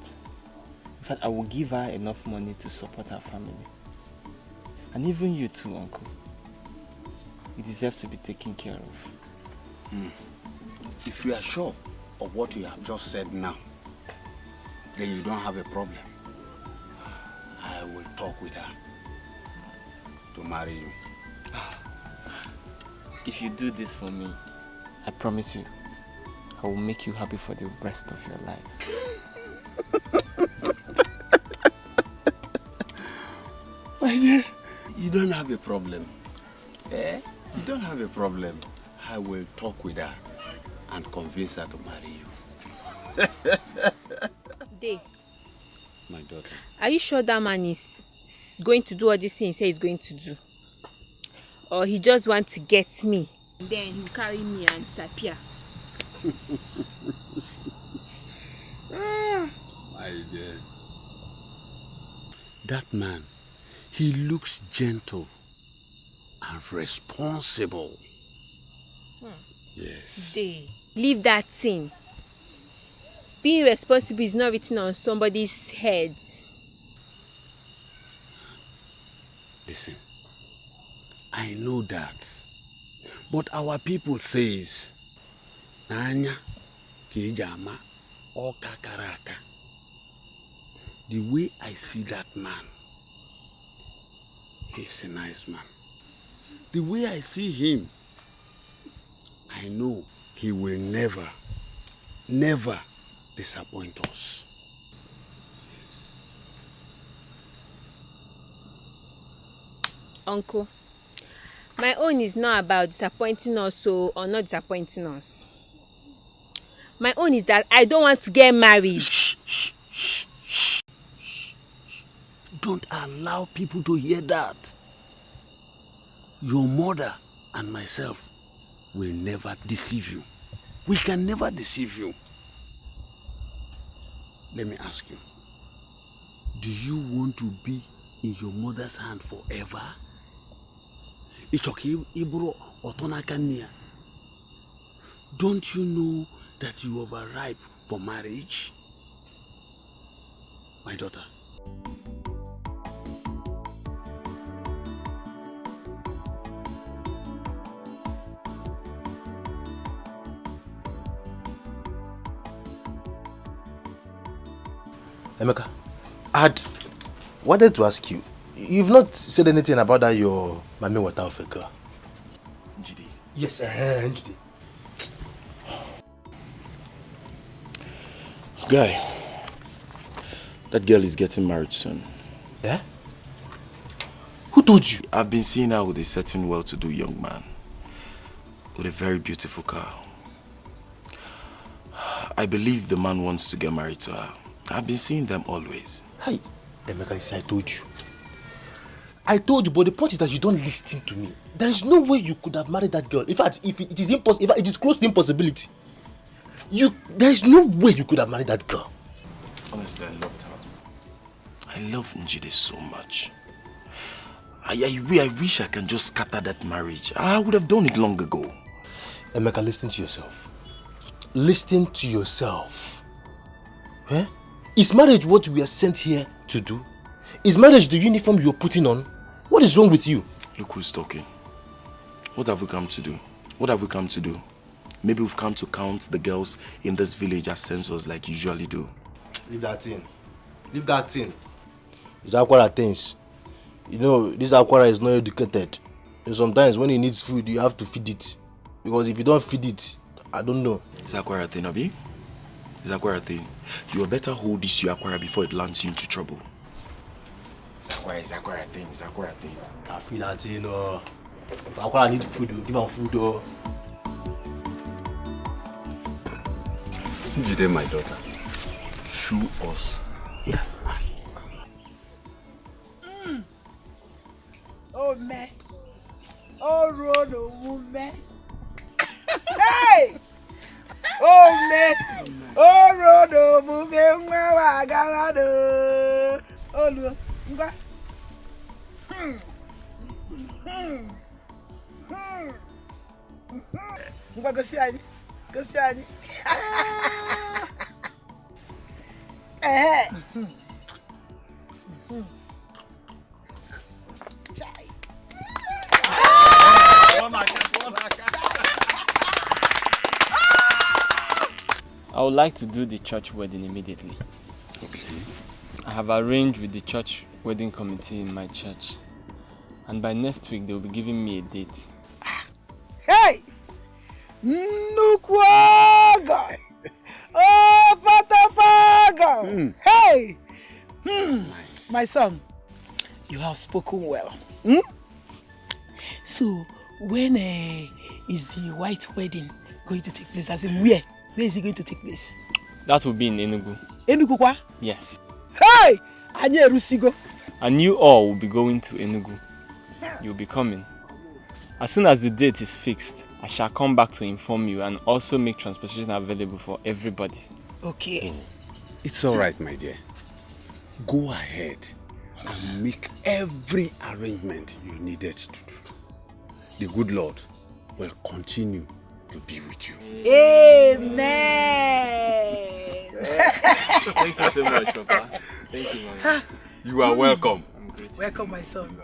In fact, I will give her enough money to support her family. And even you too, Uncle. You deserve to be taken care of. If you are sure of what you have just said now, then you don't have a problem. I will talk with her to marry you. If you do this for me, I promise you, I will make you happy for the rest of your life. My dear, you don't have a problem. You don't have a problem. I will talk with her and convince her to marry you. Day, My daughter. are you sure that man is going to do all these things he said he's going to do? Or he just wants to get me, and then he'll carry me and disappear? My dear. That man, he looks gentle and responsible. Yes. Day, leave that thing. Being responsible is not written on somebody's head. Listen, I know that. But our people says, Nanya Kijama or Kakaraka. The way I see that man, he's a nice man. The way I see him, I know he will never, never disappoint us. Uncle, my own is not about disappointing us or not disappointing us. My own is that I don't want to get married. Don't allow people to hear that. Your mother and myself will never deceive you. We can never deceive you. Let me ask you, do you want to be in your mother's hand forever? Don't you know that you are overripe for marriage? My daughter. Emeka, I had wanted to ask you, you've not said anything about that your Mami Wata of a girl. Njide. Yes, Njide. Guy, that girl is getting married soon. Yeah? Who told you? I've been seeing her with a certain well-to-do young man with a very beautiful car. I believe the man wants to get married to her. I've been seeing them always. Hi, Emeka, I told you. I told you, but the point is that you don't listen to me. There is no way you could have married that girl. In fact, if it is impossible, it is close to impossibility. There is no way you could have married that girl. Honestly, I loved her. I love Njide so much. I wish I can just scatter that marriage. I would have done it long ago. Emeka, listen to yourself. Listen to yourself. Eh? Is marriage what we are sent here to do? Is marriage the uniform you're putting on? What is wrong with you? Look who's talking. What have we come to do? What have we come to do? Maybe we've come to count the girls in this village as censors like you usually do. Leave that in. Leave that in. It's Aquara things. You know, this Aquara is not educated. And sometimes when he needs food, you have to feed it. Because if you don't feed it, I don't know. It's Aquara thing, Abi? It's Aquara thing. You better hold this to Aquara before it lands you into trouble. It's Aquara thing, it's Aquara thing. I feel that, you know. If Aquara needs food, you give him food, though. Jide, my daughter, show us. Oh, man. Oh, road, oh, man. Hey! Oh, man. Oh, road, oh, man. Oh, look. Go see Annie. Go see Annie. I would like to do the church wedding immediately. Okay. I have arranged with the church wedding committee in my church. And by next week, they will be giving me a date. Hey! Nukwaga! Oh, Patafaga! Hey! Nice. My son, you have spoken well. So, when is the white wedding going to take place? As in where? Where is it going to take place? That will be in Enugu. Enugu kwa? Yes. Hey! Anye Rusigo. And you all will be going to Enugu. You'll be coming. As soon as the date is fixed, I shall come back to inform you and also make transportation available for everybody. Okay. It's all right, my dear. Go ahead and make every arrangement you needed to do. The good Lord will continue to be with you. Amen. Thank you so much, Papa. Thank you, Mama. You are welcome. Welcome, my son.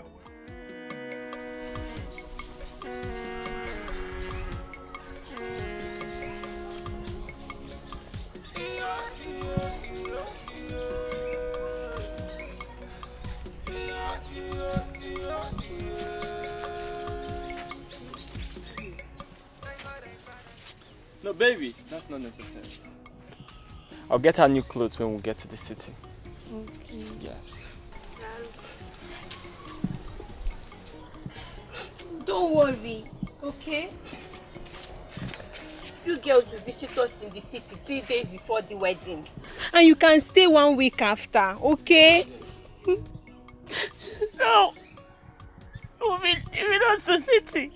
No, baby, that's not necessary. I'll get her new clothes when we get to the city. Okay. Yes. Don't worry, okay? You girls will visit us in the city 3 days before the wedding. And you can stay 1 week after, okay? No. We'll be leaving us to city.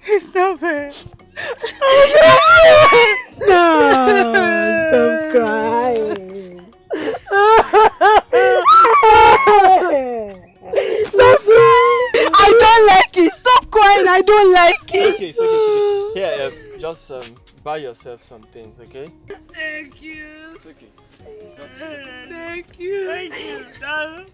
It's not fair. Stop crying. Stop crying. I don't like it. Stop crying. I don't like it. Okay, it's okay. Here, just buy yourself some things, okay? Thank you. It's okay. Thank you. Thank you, darling.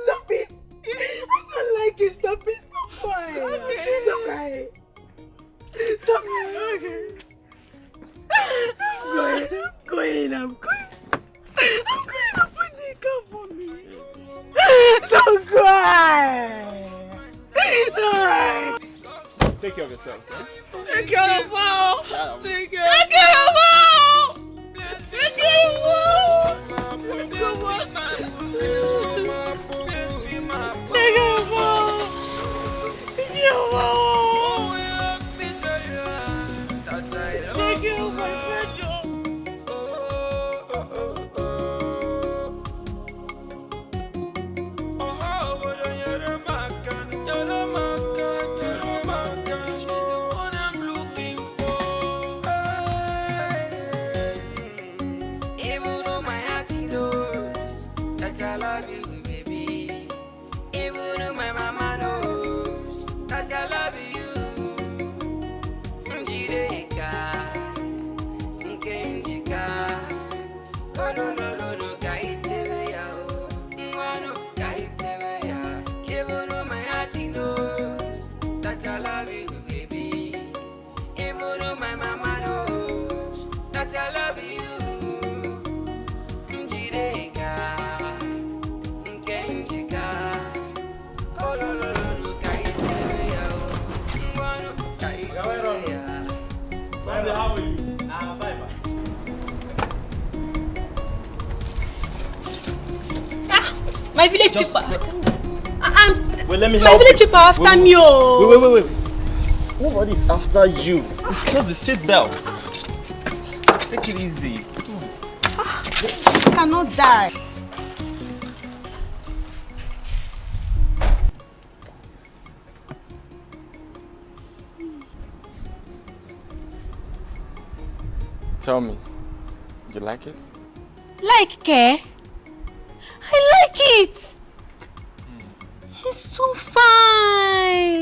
Stop it! I don't like it. Stop it. Stop crying. Okay. Stop crying. Stop crying. Okay. I'm going. I'm going. Open the car for me. Don't cry. Take care of yourself, huh? Take care of all. Yeah, Take care of all. Take care of all. Take care of all. love you, baby. Even my mama knows that I love you. Njideka, Nkenjika, oh no no no no, kaitewe ya oh, mwano kaitewe ya. Even my heart knows that I love you, baby. Even my mama knows that I love you. How are you? My village people. Well, let me my help village you. people after me. Oh. Wait. Nobody's after you. It's just the seat belt. Take it easy. I cannot die. Tell me, you like it? Like ke? I like it. It's so fine.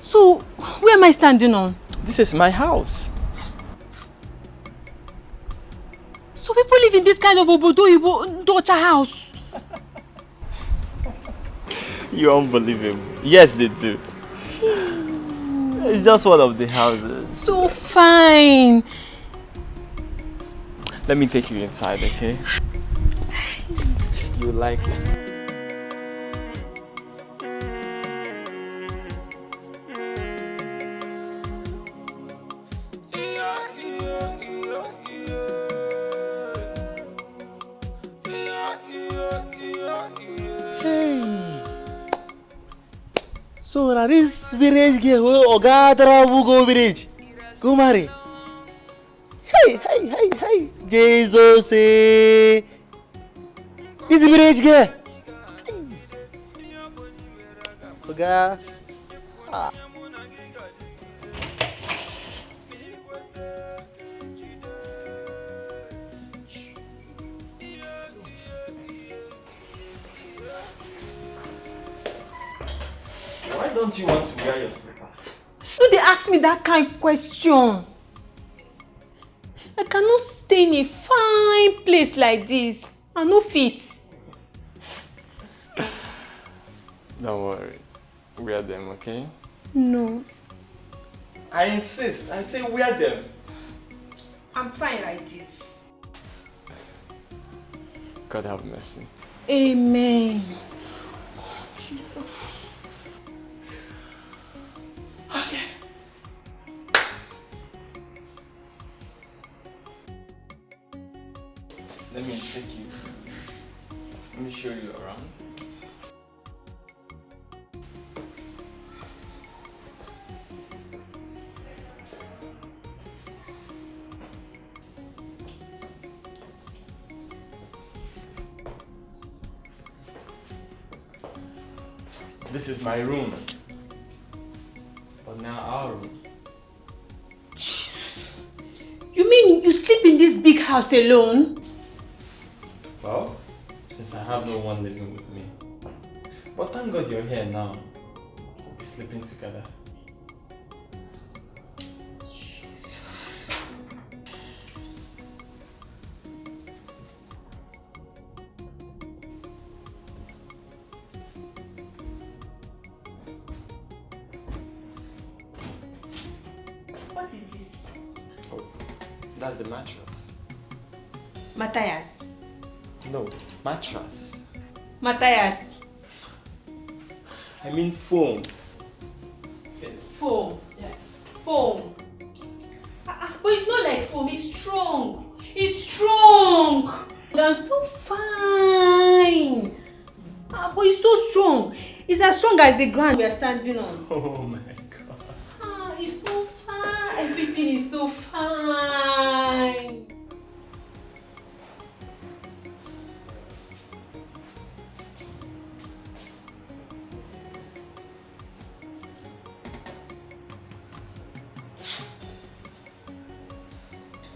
So, where am I standing on? This is my house. So people live in this kind of obodo daughter house? You're unbelievable. Yes, they do. It's just one of the houses. So fine. Let me take you inside, okay? You like it. So now this village girl, Oga travel go village, go marry. Hey, Jesus, this village girl. Oga, Why don't you want to wear your slippers? Don't they ask me that kind of question? I cannot stay in a fine place like this. I no fit. Don't worry. Wear them, okay? No. I insist. I say wear them. I'm fine like this. God have mercy. Amen. Okay. Let me take you. Let me show you around. This is my room. But now our room. You mean you sleep in this big house alone? Well, since I have no one living with me. But thank God you're here now. We'll be sleeping together. What is this? Oh, that's the mattress. Matthias. No, mattress. Matthias. I mean foam. Foam. Yes. Foam. But it's not like foam, it's strong. It's strong. I'm so fine. But it's so strong. It's as strong as the ground we are standing on. Oh my God. It's so fine. Everything is so fine.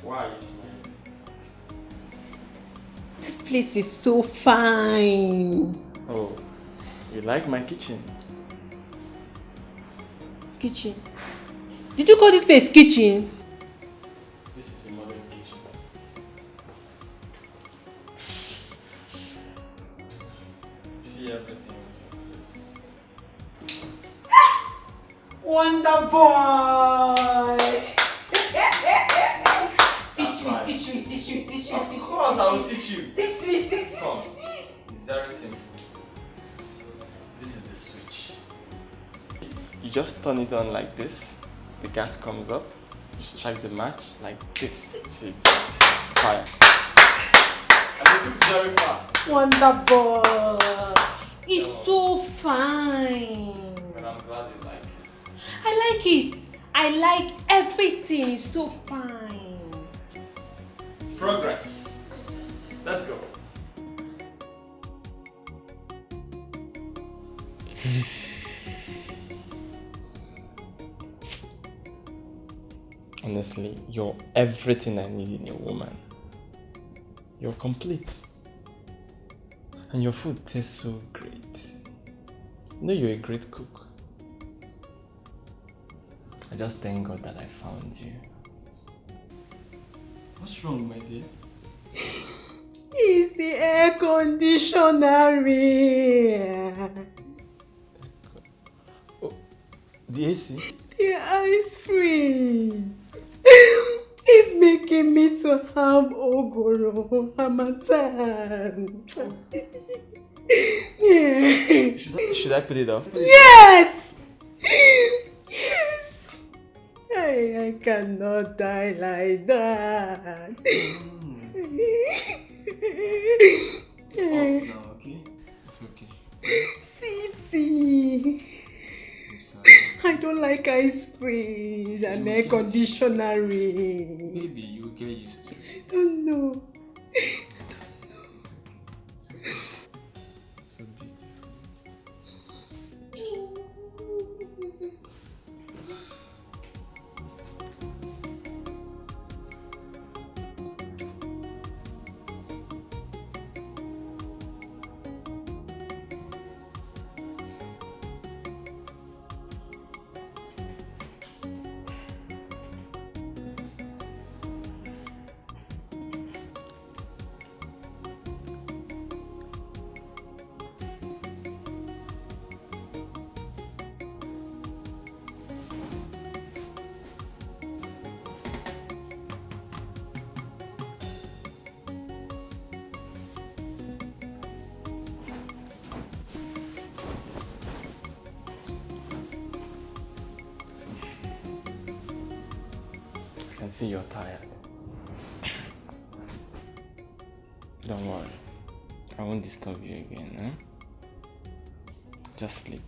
Why are you smiling? place is so fine. Oh, you like my kitchen? Kitchen? Did you call this place kitchen? This is a modern kitchen. See everything is in place. Wonder boy! Teach me. Of course, I will teach you. Teach me. Come. It's very simple. This is the switch. You just turn it on like this. The gas comes up. You strike the match like this. See, it's fire. And it looks very fast. Wonder boy! It's so fine. But I'm glad you like it. I like it. I like everything. It's so fine. Progress. Let's go. Honestly, you're everything I need in a woman. You're complete. And your food tastes so great. You know you're a great cook. I just thank God that I found you. What's wrong, my dear? It's the air conditioner. The AC? The ice cream. It's making me to have ogoro hamatan. Yeah. Should I put it off? Yes! Yes! I cannot die like that. It's off now, okay? It's okay. City. I don't like ice cream and air conditioner. Maybe you'll get used to it. I don't know. It's okay. So beautiful. I can see you're tired. Don't worry. I won't disturb you again, eh? Just sleep.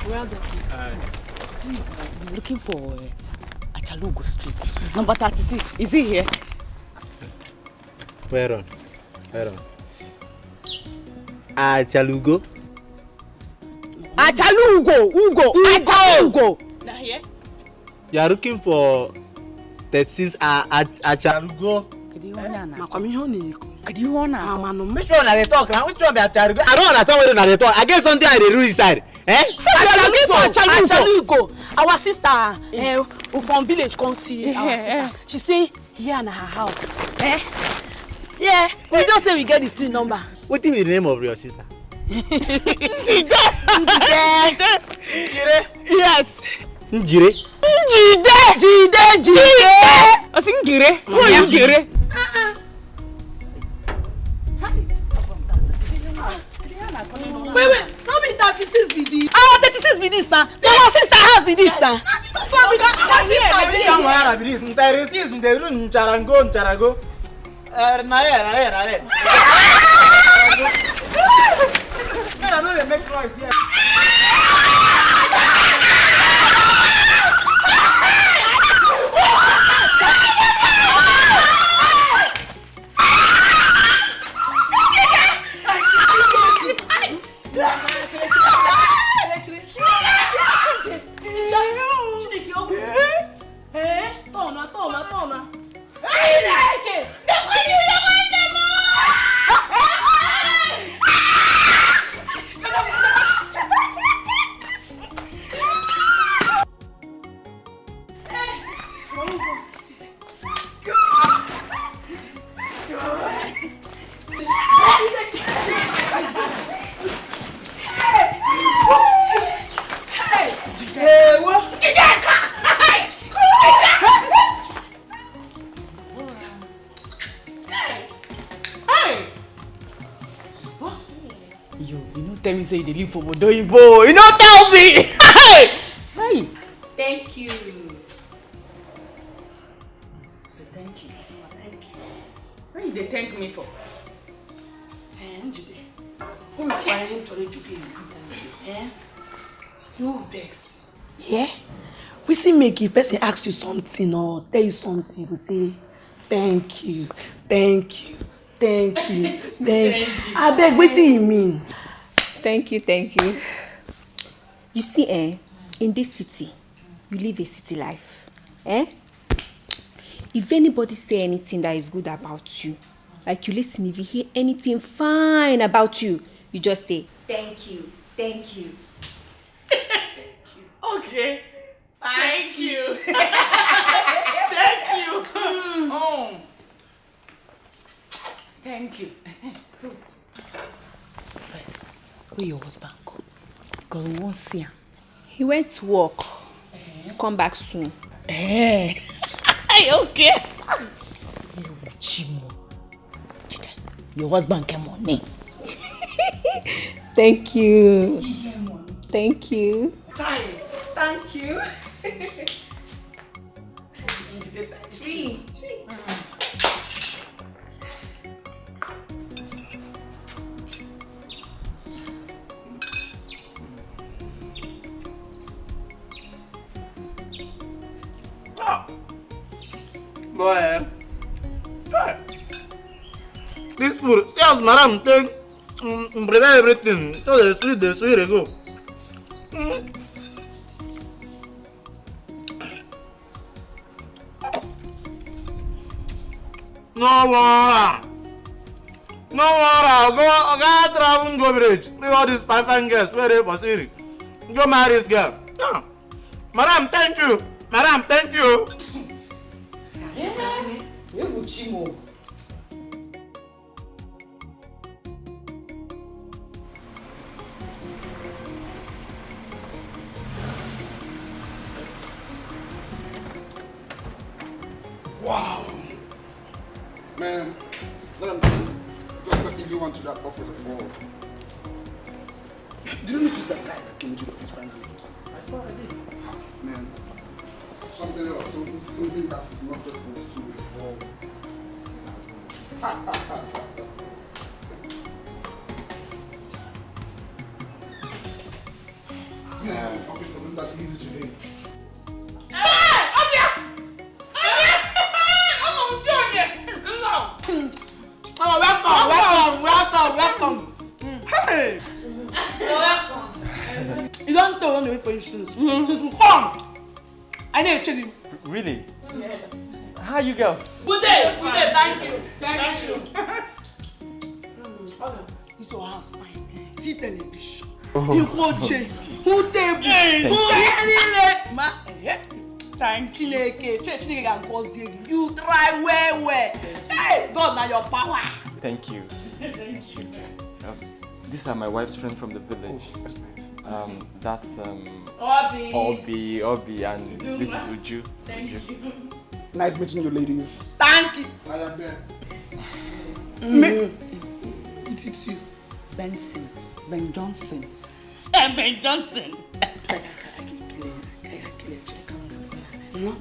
Well done. Please, I'm looking for Achalugo Street, number 36. Is he here? Where on? Achalugo? Ugo. Now here? You are looking for 36 Achalugo? Could you wanna? Which one are they talking? Which one are they talking? I don't understand what they talk. I guess something I do inside. Eh? We are looking for Achalugo. Our sister from village come see our sister. She say here in her house. Yeah, we just say we get the street number. What is the name of your sister? Njide. Yes. Njire. Jide. I think Njire. Who are you Njire? Wait, how many 36 be this? Our 36 be this now. Our sister house be this now. fuck with that? My sister there. Come on, Abidis. There is in the room. Charago. Nae. I know they make noise here. Toma. Tell me say you live for Modoibo. You don't tell me. Hey. Thank you. So thank you. Thank you. What they thank me for? Who you trying to educate you? No vex. Yeah? We see make a person ask you something or tell you something, you say thank you. I beg, what do you mean? Thank you. You see, in this city, you live a city life. If anybody say anything that is good about you, like you listen, if you hear anything fine about you, you just say, thank you. Okay. Thank you. Thank you. First, where your husband go? Because we won't see him. He went to work. Come back soon. Okay. Chimo. Your husband get money. Thank you. Thank you. Thank you. Boy, this food, see as madam take prepare everything. So the sweet they go. No water. Go travel go village. Leave all these fine girls where they for Siri. Go marry this girl. Yeah. Madam, thank you. Wow. Man, let him just an easy one to that office of all. Did you notice that guy that came to the office finally? I saw it. Man, something else, something that is not just those two involved. Man, okay, so that's easy today. Welcome. Hey! Welcome. You don't tell one way for instance. Since we come, I need to tell you. Really? Yes. How are you girls? Good day. Thank you. This your house fine. See television. You watch it. Who table? Thank Chineke can cause you. You try well. Hey, God, now your power. Thank you. These are my wife's friends from the village. That's Obi, and this is Uju. Thank you. Nice meeting you, ladies. Thank you. I am there. It's you. Ben Johnson. No.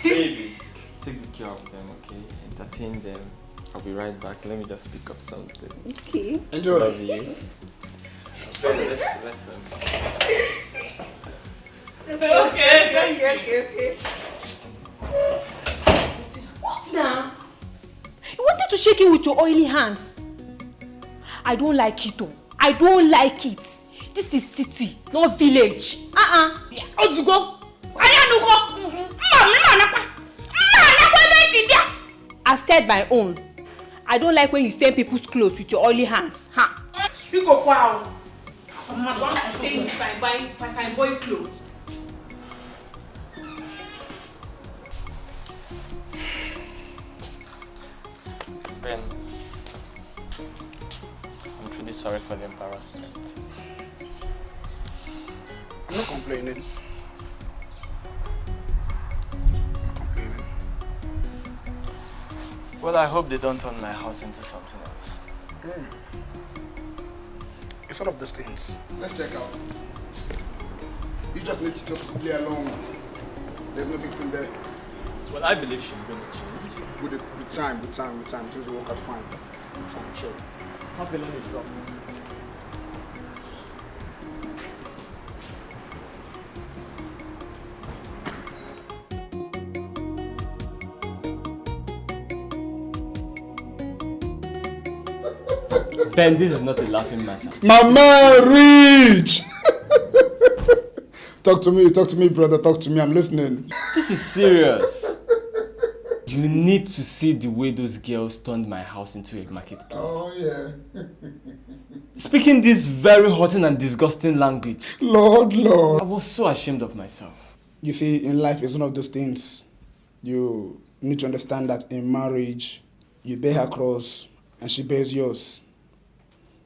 Baby, take the care of them, okay? Entertain them. I'll be right back. Let me just pick up something. Okay. Enjoy. Love you. Okay, let's Okay. What now? You wanted to shake it with your oily hands. I don't like it, though. I don't like it. This is city, not village. Yeah. Ozugo. I've said my own. I don't like when you stain people's clothes with your oily hands. You go wow. I'm not staying if I buy clothes. Ben, I'm truly sorry for the embarrassment. I'm not complaining. Well, I hope they don't turn my house into something else. It's one of those things. Let's check out. You just need to just play along. There's no big thing there. Well, I believe she's going to change. With time. Things will work out fine. With time, sure. Okay, let me drop. Ben, this is not a laughing matter. My man, Rich! Talk to me, brother. Talk to me. I'm listening. This is serious. You need to see the way those girls turned my house into a marketplace. Oh, yeah. Speaking this very hurting and disgusting language. Lord. I was so ashamed of myself. You see, in life, it's one of those things. You need to understand that in marriage, you bear her cross and she bears yours.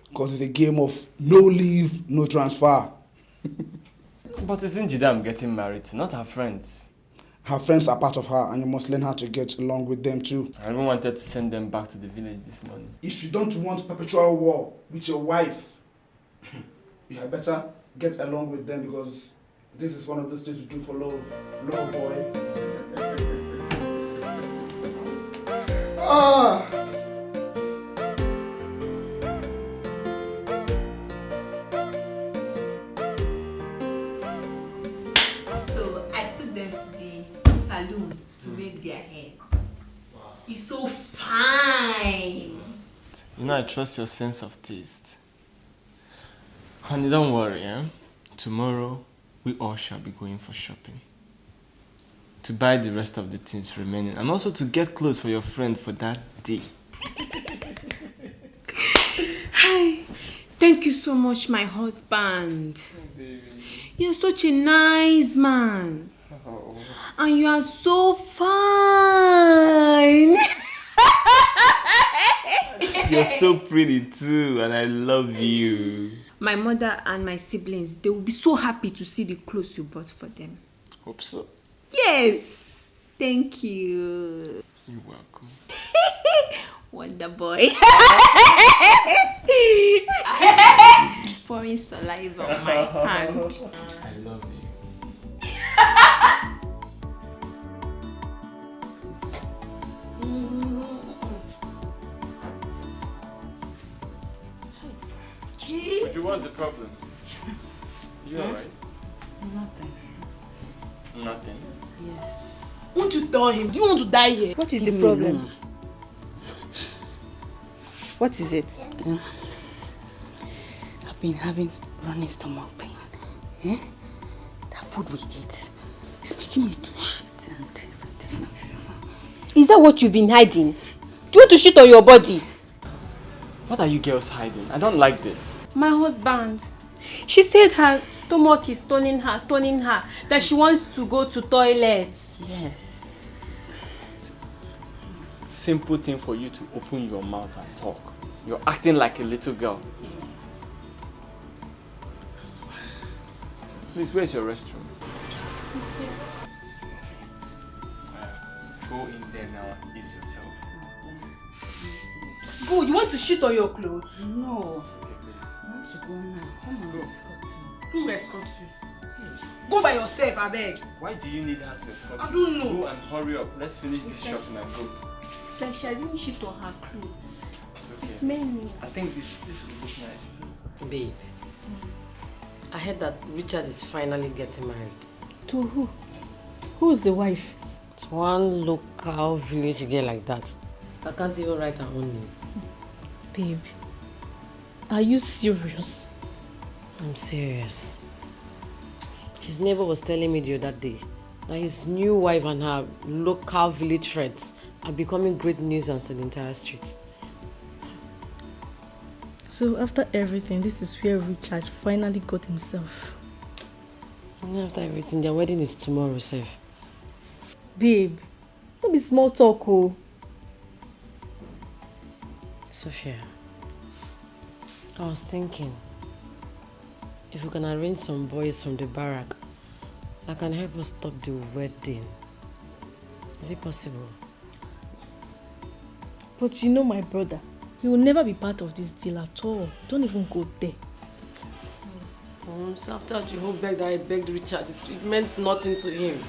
Because it's a game of no leave, no transfer. But it's Njide I'm getting married to, not her friends. Her friends are part of her, and you must learn how to get along with them too. I even wanted to send them back to the village this morning. If you don't want perpetual war with your wife, you had better get along with them, because this is one of those things you do for love. Love, boy. Salon to make their hair. Wow. It's so fine. You know, I trust your sense of taste. Honey, don't worry, eh? Tomorrow, we all shall be going for shopping. To buy the rest of the things remaining, and also to get clothes for your friend for that day. Hi. Thank you so much, my husband. Oh, baby. You're such a nice man. Oh. And you are so fine. You're so pretty too, and I love you. My mother and my siblings, they will be so happy to see the clothes you bought for them. Hope so. Yes. Thank you. You're welcome. Wonder boy. Pouring saliva on my hand. I love you. But what's the problem? You alright? Nothing? Yes. Won't you tell him? Do you want to die here? What is the problem? What is it? I've been having running stomach pain. Eh? That food we eat is making me to shit and everything. Is that what you've been hiding? Do you want to shit on your body? What are you girls hiding? I don't like this. My husband. She said her stomach is turning her, that she wants to go to toilets. Yes. Simple thing for you to open your mouth and talk. You're acting like a little girl. Please, where's your restroom? Go in there now and ease yourself. Good, you want to shit on your clothes? No. I want to go now. Come on, escort you. Who escort you? Go by yourself, I beg. Why do you need her to escort you? I don't know. Go and hurry up. Let's finish this shopping and go. It's like she hasn't shit on her clothes. It's It's okay. smelling. I think this will look nice too. Babe, I heard that Richard is finally getting married. To who? Who's the wife? It's one local village girl like that. I can't even write her own name. Babe, are you serious? I'm serious. His neighbor was telling me the other day that his new wife and her local village friends are becoming great nuisance in the entire street. So after everything, this is where Richard finally got himself. And after everything, their wedding is tomorrow, sir. Babe, don't be small talk, oh. Sophia, I was thinking if we can arrange some boys from the barrack that can help us stop the wedding. Is it possible? But you know my brother, he will never be part of this deal at all. Don't even go there. So after the whole beg that I begged Richard, it meant nothing to him.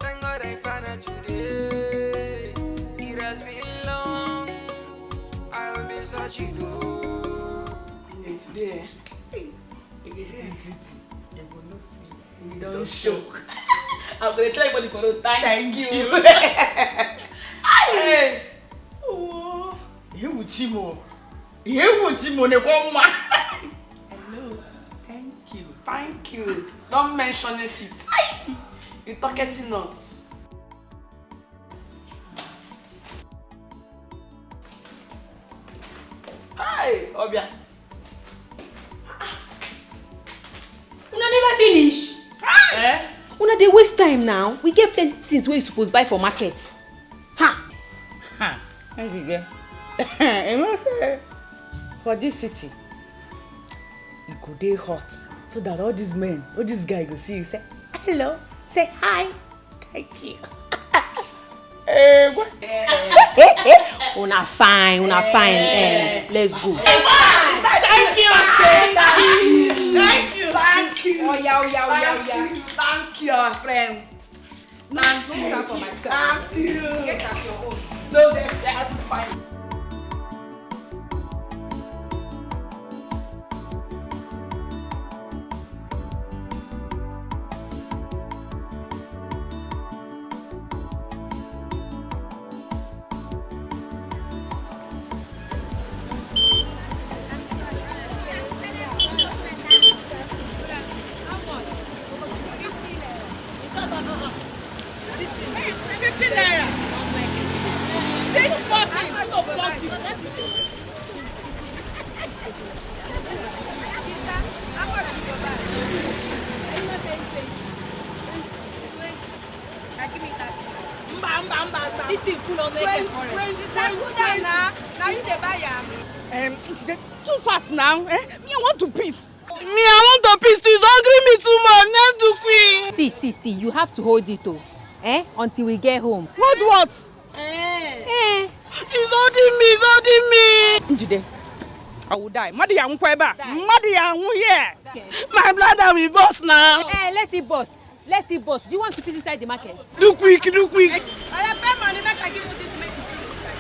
Thank God I found her today. It has been long. I will be searching though. It's there. You get the city. You will not see. We don't shock. I'm going to tell everybody for no thank you. Hey. Oh. You will chimo. You will chimo ne kwama. Hello. Thank you. Thank you. Don't mention it. You talking nuts. Hi, Obia. Una never finish. Eh? Una dey waste time now. We get plenty things wey you suppose buy for market. Ha! Ha! Thank you, girl. For this city, you go dey hot so that all these men, all these guys go see you say hello, say hi, thank you. Una fine, una fine. Let's go. Thank you. Thank you. Thank you. Oh yeah. Thank you, our friend. Thank you. For myself. Thank you. Get that your own. No, that's fine. This thing full of naked forest. Now you the buyer. Too fast now. Me, I want to piss. Me, I want to piss too. It's hungry me too much. Let's do quick. See, you have to hold it oh. Until we get home. What? He's holding me. Njide, I will die. Madi ya mkweba. Madi ya here. My bladder will burst now. Let it burst. Do you want to fit inside the market? Do quick. I have pay money back. I give you this make you fit inside.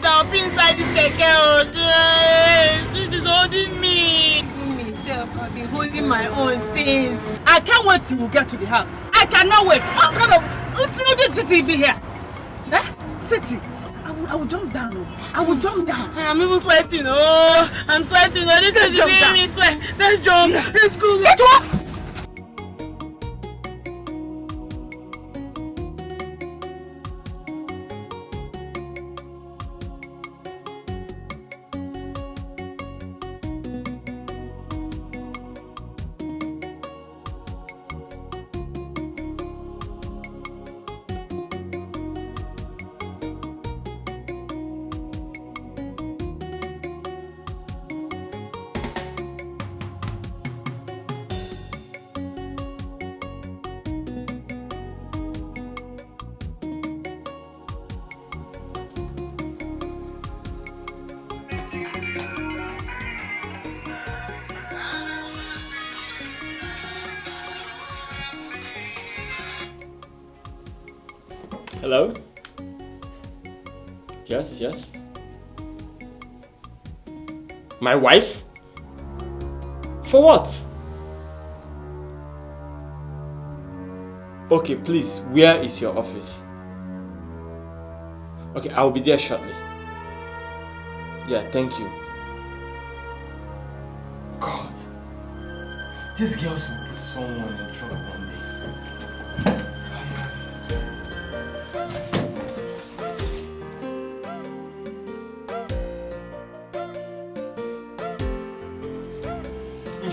I'll be inside this keke. This is holding me. Myself, I've been holding my own since. I can't wait till we get to the house. I cannot wait. What kind of untreated city be here? Eh? City? I will jump down. Oh. I will jump down. I'm even sweating. Oh, I'm sweating. Oh, this is making me sweat. Let's jump. Yeah. Let's go. Let's go. Hello? Yes, yes. My wife? For what? Okay, please, where is your office? Okay, I'll be there shortly. Yeah, thank you. God, these girls will put someone in trouble one day.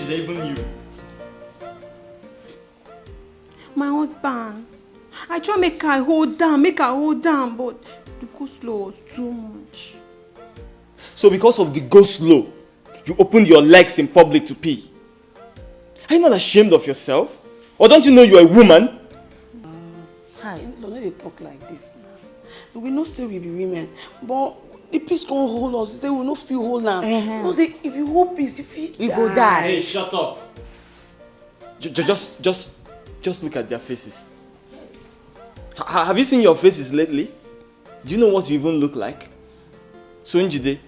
Even you. My husband. I try make her hold down, but the go slow was too much. So because of the go slow, you opened your legs in public to pee? Are you not ashamed of yourself? Or don't you know you're a woman? Hi, don't let it talk like this now. We know say we be women, but the peace can't hold us. They will not feel hold now. Because if you hold peace, you go die. Hey, shut up. Just look at their faces. Have you seen your faces lately? Do you know what you even look like? So Njide,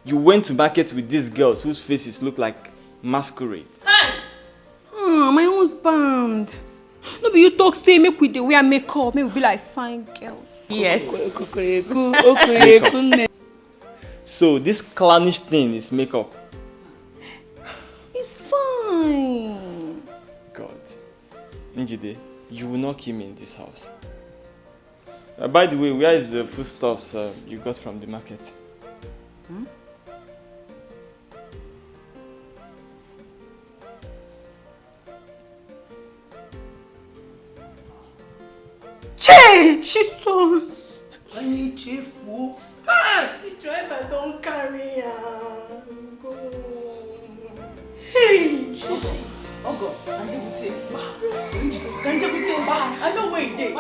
you went to market with these girls whose faces look like masquerades. My husband. No be you talk say make we dey wear makeup, make we be like fine girls. Yes. So this clownish thing is makeup. It's fine. God. Njide, you will not kill me in this house. By the way, where is the foodstuffs you got from the market? Hmm? Che! Jesus! I need cheerful. The driver don't carry her. Go. Hey! Oh God, I'm going to take I know where it is.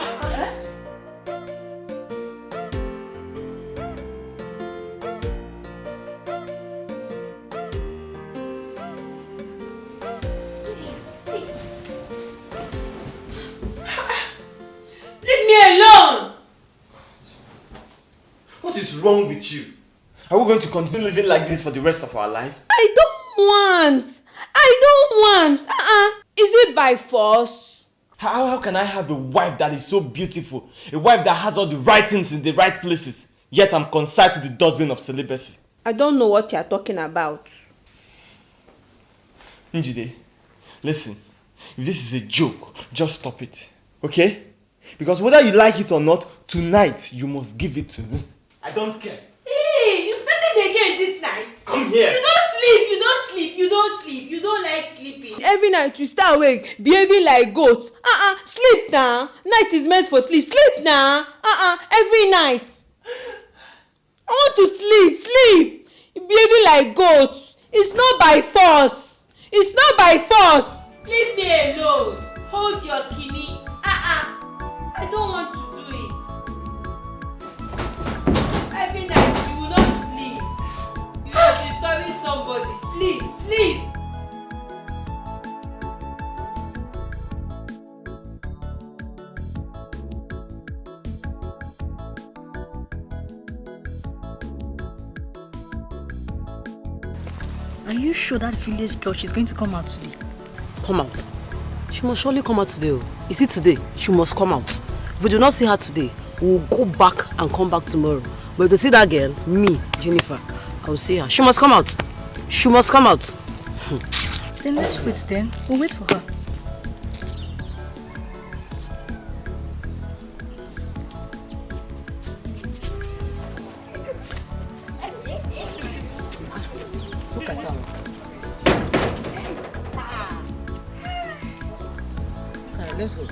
Leave me alone! What is wrong with you? Are we going to continue living like this for the rest of our life? I don't want. Is it by force? How can I have a wife that is so beautiful? A wife that has all the right things in the right places, yet I'm consigned to the dustbin of celibacy? I don't know what you're talking about. Njide, listen. If this is a joke, just stop it. Okay? Because whether you like it or not, tonight you must give it to me. I don't care. Hey, you started again this night. Come here. You don't like sleeping. Every night you stay awake, behaving like goat. Sleep now. Night is meant for sleep. Sleep now. Every night. I want to sleep. Behaving like goat. It's not by force. Leave me alone. Hold your kidney. I don't want to do it. Every night you will not sleep. You are disturbing somebody. Sleep. Are you sure that village girl, she's going to come out today? Come out? She must surely come out today. You see, today, she must come out. If we do not see her today, we'll go back and come back tomorrow. But to see that girl, me, Jennifer, I will see her. She must come out. She must come out. Then let's wait then. We'll wait for her. Look at that. Okay, let's go.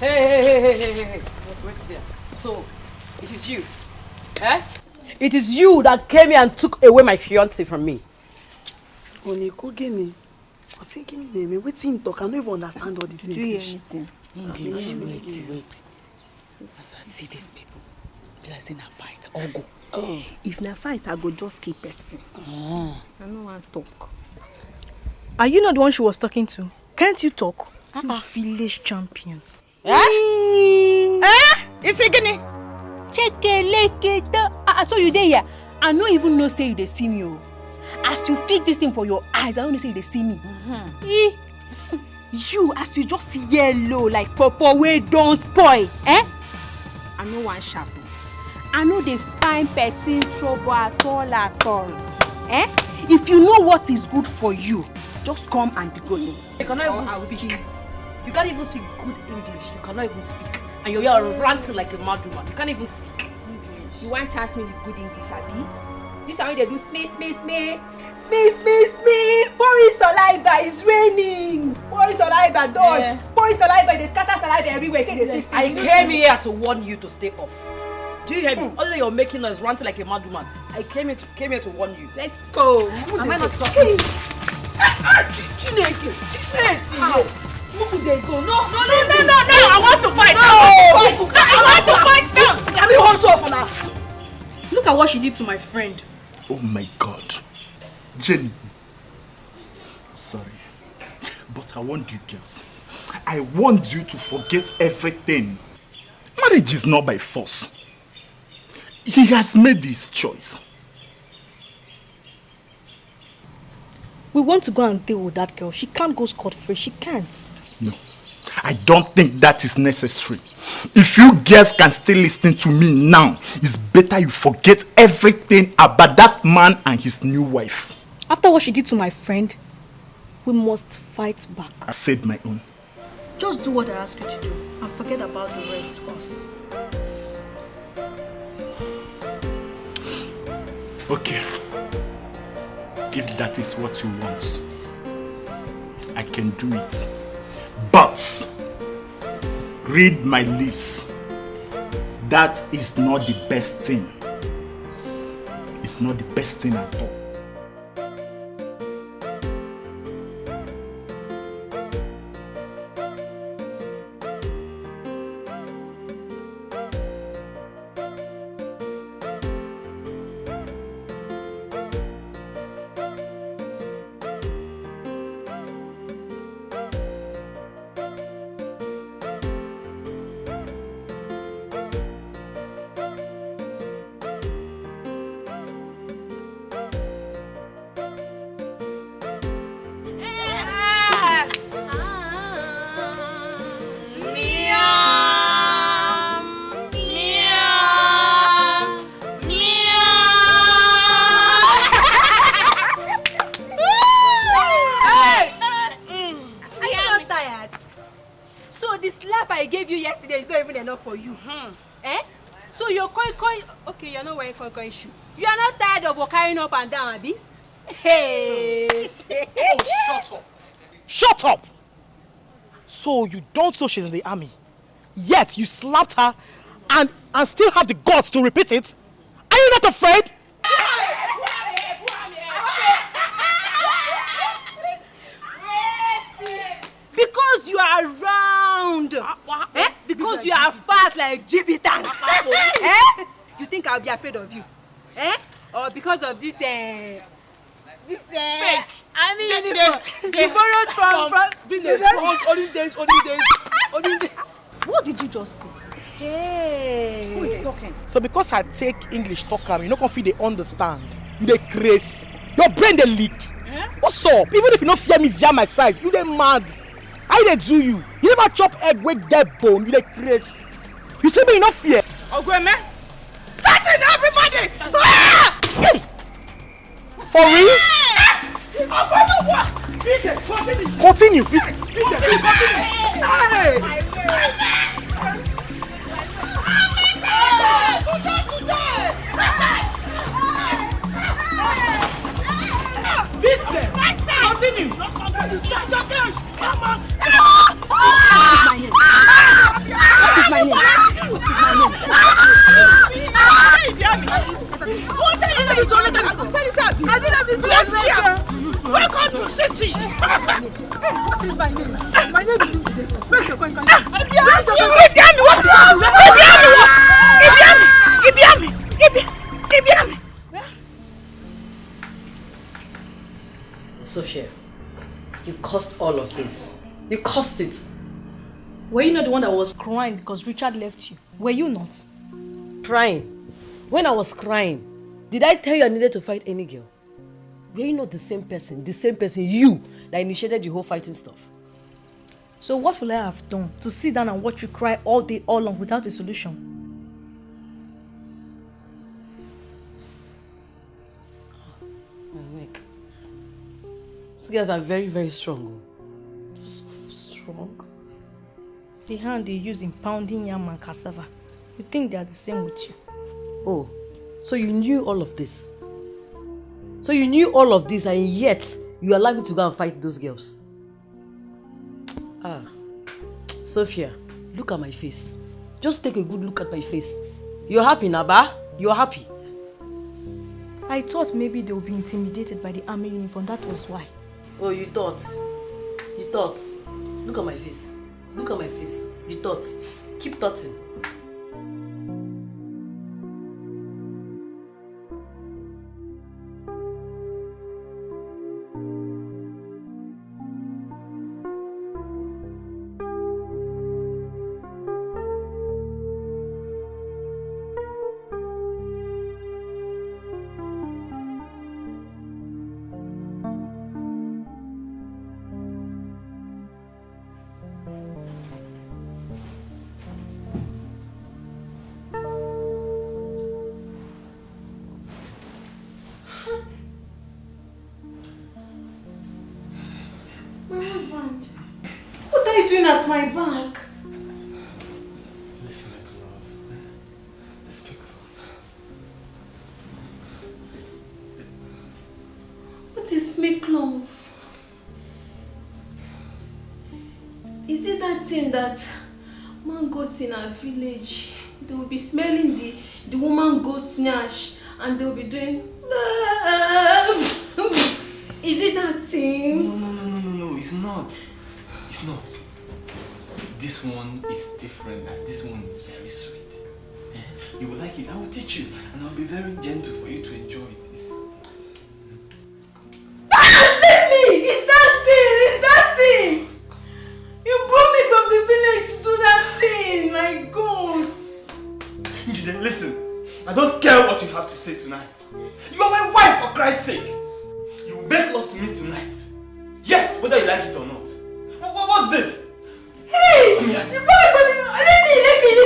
Hey. Wait there. So, it is you. Eh? It is you that came here and took away my fiancé from me. Oniko Gini. I was thinking name. Waiting talk. I don't even understand all this English. English. Wait. As I see these people, they are saying a fight. Or go. Oh. If na fight, I go just keep person. I don't want to talk. Are you not the one she was talking to? Can't you talk? Village champion. Is it gonna? Check it. So you there? I don't even know say you dey see me. As you fix this thing for your eyes, I don't know say you dey see me. You as you just yellow like purple way don't spoil. I know one sharp. I know they find person trouble at all. If you know what is good for you, just come and be good. You cannot even speak. You can't even speak good English. You cannot even speak. And you're here ranting like a mad woman. You can't even speak English. You want chance me with good English, Abi? This is how they do smee. Pour saliva, it's raining. Pour saliva, dodge. Yeah. Pour saliva, they scatter saliva everywhere. I came here to warn you to stay off. Do you hear me? Other than you're making noise, ranting like a mad woman. I came here to warn you. Let's go. Am I not talking? Chineke. Where they go? No. I want to fight. I want to fight now. Let me hold off on her. Look at what she did to my friend. Oh my God. Jenny. Sorry. But I want you girls. I want you to forget everything. Marriage is not by force. He has made his choice. We want to go and deal with that girl. She can't go scot-free. She can't. No. I don't think that is necessary. If you girls can still listen to me now, it's better you forget everything about that man and his new wife. After what she did to my friend, we must fight back. I said my own. Just do what I ask you to do and forget about the rest of us. Okay. If that is what you want, I can do it. But read my lips. That is not the best thing. It's not the best thing at all. For you, So your koi, okay, you're not wearing koi shoe. You are not tired of carrying up and down, Abi? Hey! Oh, shut up! So you don't know she's in the army, yet you slapped her and still have the guts to repeat it? Are you not afraid? Because you are round. Because you are fat like Jupiter. You think I'll be afraid of you? Or because of this fake. I mean, you borrowed from only days. What did you just say? Hey. Who is talking? So because I take English talk am, you no confident they understand. You dey craze. Your brain dey leak. What's up? Even if you no fear me via my size, you dey mad. How dey do you? You never chop egg with dead bone. You dey craze. You see me, you no fear. Ogweme. Touching everybody. For real? Continue. Beat them. Continue. Come on. What is my name? Welcome to city. What is my name? My name is Intimidation. Where's your point? Sophia, you caused all of this. You caused it. Were you not the one that was crying because Richard left you? Were you not? Crying? When I was crying, did I tell you I needed to fight any girl? Were you not the same person you, that initiated the whole fighting stuff? So what will I have done to sit down and watch you cry all day, all long without a solution? These guys are very, very strong. They're so strong. The hand they use in pounding yam and cassava. You think they are the same with you? Oh, so you knew all of this? So you knew all of this and yet you allowed me to go and fight those girls? Sophia, look at my face. Just take a good look at my face. You're happy, Naba? You're happy. I thought maybe they would be intimidated by the army uniform. That was why. Oh, you thought? You thought? Look at my face. Look at my face. You thought? Keep thoughting. At my back. Listen, love. Let's speak What is make love? Is it that thing that man goat in our village? They will be smelling the woman goat's nyash and they will be doing Is it that thing? No, it's not. It's not. This one is different and this one is very sweet. You will like it. I will teach you and I'll be very gentle for you to enjoy it. Let me! It's that thing! You brought me from the village to do that thing! My God! Then listen, I don't care what you have to say tonight. You are my wife for Christ's sake. You will make love to me tonight. Yes, whether you like it or not. What's this? Hey! You brought me from the village! Let me!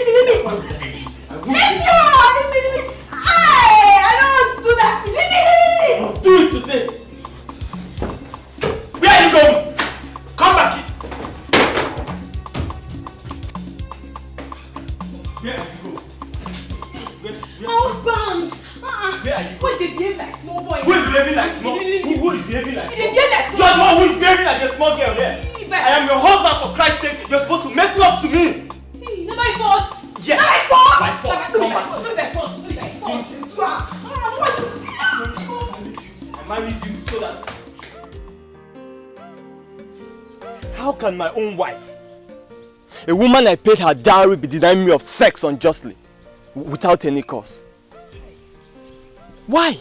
I don't want to do that thing! Let me! Do it today! Where are you going? Come back here! Where are you going? I was bound! Where are you going? Why they behave like small boy? Who is behaving like small? Who is behaving like small? They behave like small. You are the one who is behaving like a small girl here. I am your husband, for Christ's sake. You're supposed to make love to me. See, not by force. Yes. Not by force. By force. Come back. Not by force. Not by force. I married you so that. How can my own wife, a woman I paid her dowry, be denying me of sex unjustly, without any cause? Why?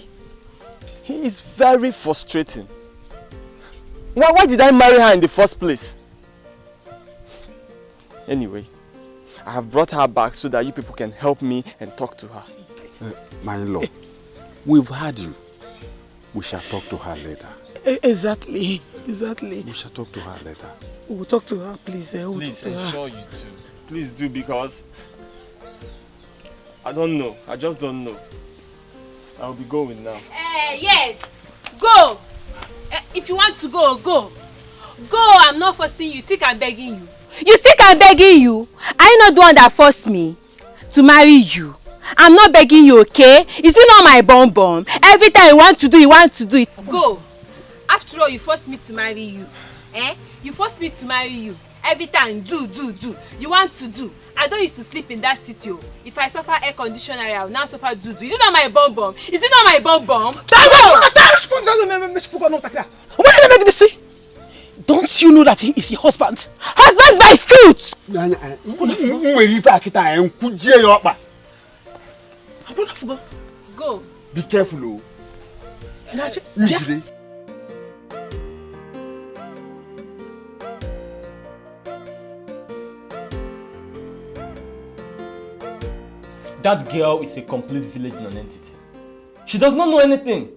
He is very frustrating. Why did I marry her in the first place? Anyway, I have brought her back so that you people can help me and talk to her. My lord, we've heard you. We shall talk to her later. Exactly. We shall talk to her later. We'll talk to her, please. We'll Please, talk to her. I'm sure you do. Please do, because I don't know. I just don't know. I'll be going now. Yes. Go. If you want to go, go. Go. I'm not forcing you. Think I'm begging you. You think I'm begging you? Are you not the one that forced me to marry you? I'm not begging you, okay? Is it not my bonbon? Every time you want to do it. Go. After all, you forced me to marry you. You forced me to marry you. Every time, do. You want to do. I don't used to sleep in that city. If I suffer air conditioner, I will now suffer do. Is it not my bonbon? Is it not my bonbon? Don't you know that he is your husband? Husband by fruit! Go. Be careful, That girl is a complete village non-entity. She does not know anything.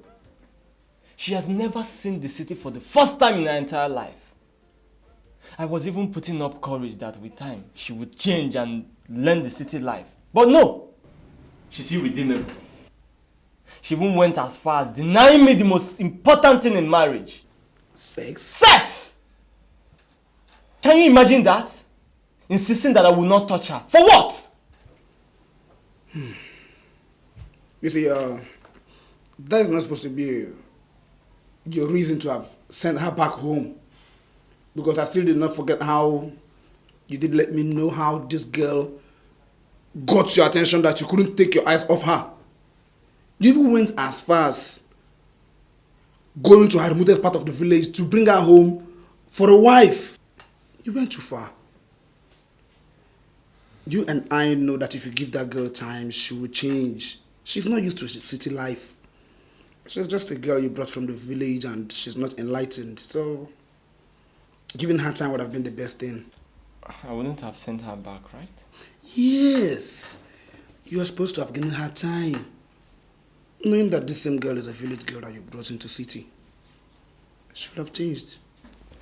She has never seen the city for the first time in her entire life. I was even putting up courage that with time she would change and learn the city life. But no! She's irredeemable. She even went as far as denying me the most important thing in marriage. Sex! Can you imagine that? Insisting that I will not touch her. For what? You see, that is not supposed to be your reason to have sent her back home. Because I still did not forget how you did let me know how this girl got your attention that you couldn't take your eyes off her. You even went as far as going to her remotest part of the village to bring her home for a wife. You went too far. You and I know that if you give that girl time, she will change. She's not used to city life. She's just a girl you brought from the village and she's not enlightened. So, giving her time would have been the best thing. I wouldn't have sent her back, right? Yes. You are supposed to have given her time. Knowing that this same girl is a village girl that you brought into city. She would have changed.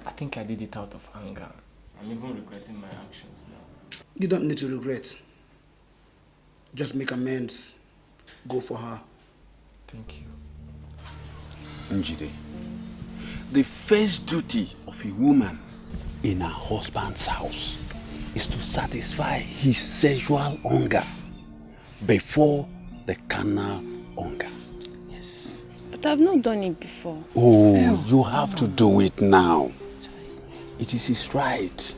I think I did it out of anger. I'm even regretting my actions now. You don't need to regret. Just make amends. Go for her. Thank you. Njide, the first duty of a woman in her husband's house is to satisfy his sexual hunger before the carnal hunger. Yes. But I've not done it before. Oh, you have to do it now. It is his right.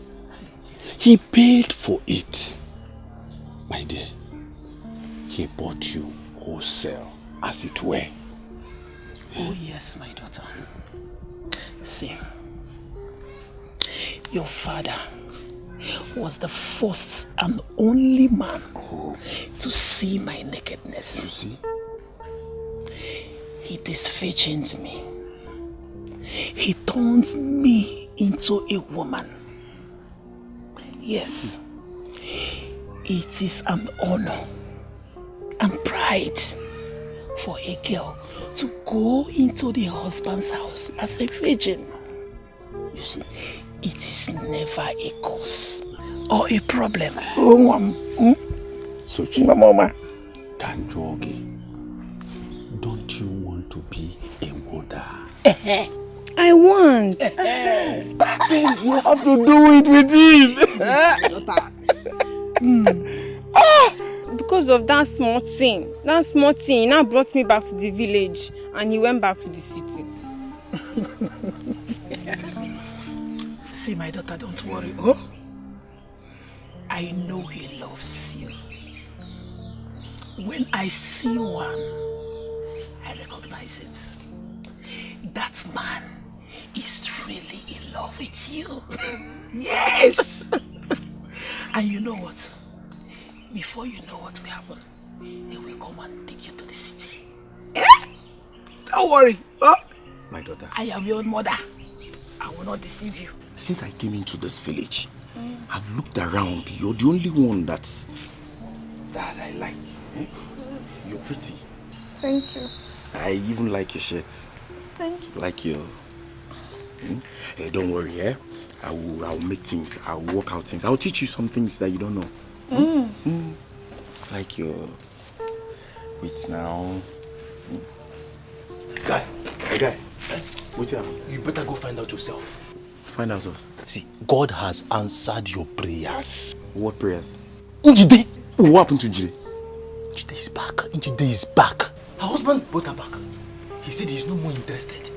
He paid for it. My dear, he bought you wholesale, as it were. Oh yes, my daughter. See, your father was the first and only man to see my nakedness. You see? He disfigures me. He turns me into a woman. Yes, it is an honor and pride for a girl to go into the husband's house as a virgin. You see, it is never a cause or a problem. Sochi, Mama, Kanjogi, don't you want to be a mother? I want. You have to do it with him. Because of that small thing. He now brought me back to the village and he went back to the city. See, my daughter, don't worry. Oh, I know he loves you. When I see one, I recognize it. That man is really in love with you. Yes! And you know what? Before you know what will happen, he will come and take you to the city. Eh? Don't worry. Huh? My daughter. I am your mother. I will not deceive you. Since I came into this village, I've looked around. You're the only one that I like. You're pretty. Thank you. I even like your shirt. Thank you. Like your... Hey, don't worry, eh? I'll make things. I'll work out things. I'll teach you some things that you don't know. Like your... Wait now. Guy. Wait here. You better go find out yourself. Find out what? See, God has answered your prayers. What prayers? Njide. What happened to Njide? Njide is back. Njide is back. Her husband brought her back. He said he's no more interested.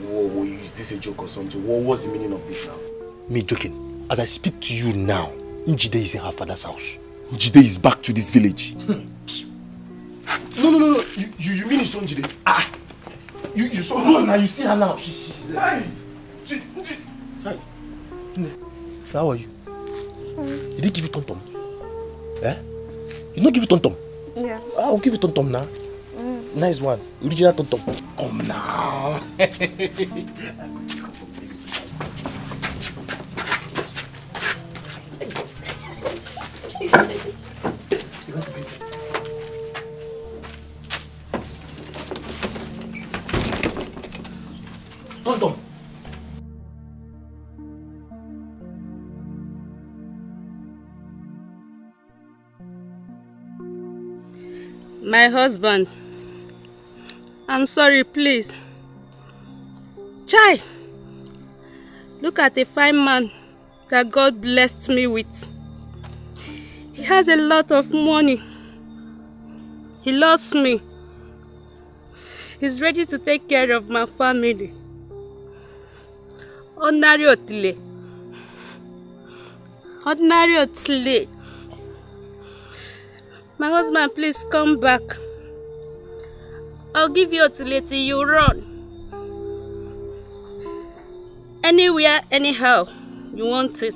Whoa, is this a joke or something? What's the meaning of this now? Me joking. As I speak to you now, Njide is in her father's house. Njide is back to this village. No. You mean it's on Njide? You saw her now. You see her now. Hi. How are you? Did he give you tom-tom? Eh? You not give you tom-tom? Yeah. I'll give you tom-tom now. Nice one. Original tom-tom. Come now. Tom-tom. My husband, I'm sorry, please. Chai, look at the fine man that God blessed me with. He has a lot of money. He loves me. He's ready to take care of my family. Ordinary Otile. Ordinary Otile. My husband, please come back. I'll give you Otile till you run. Anywhere, anyhow, you want it.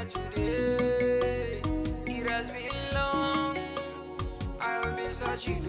Today, it has been long. I will be searching.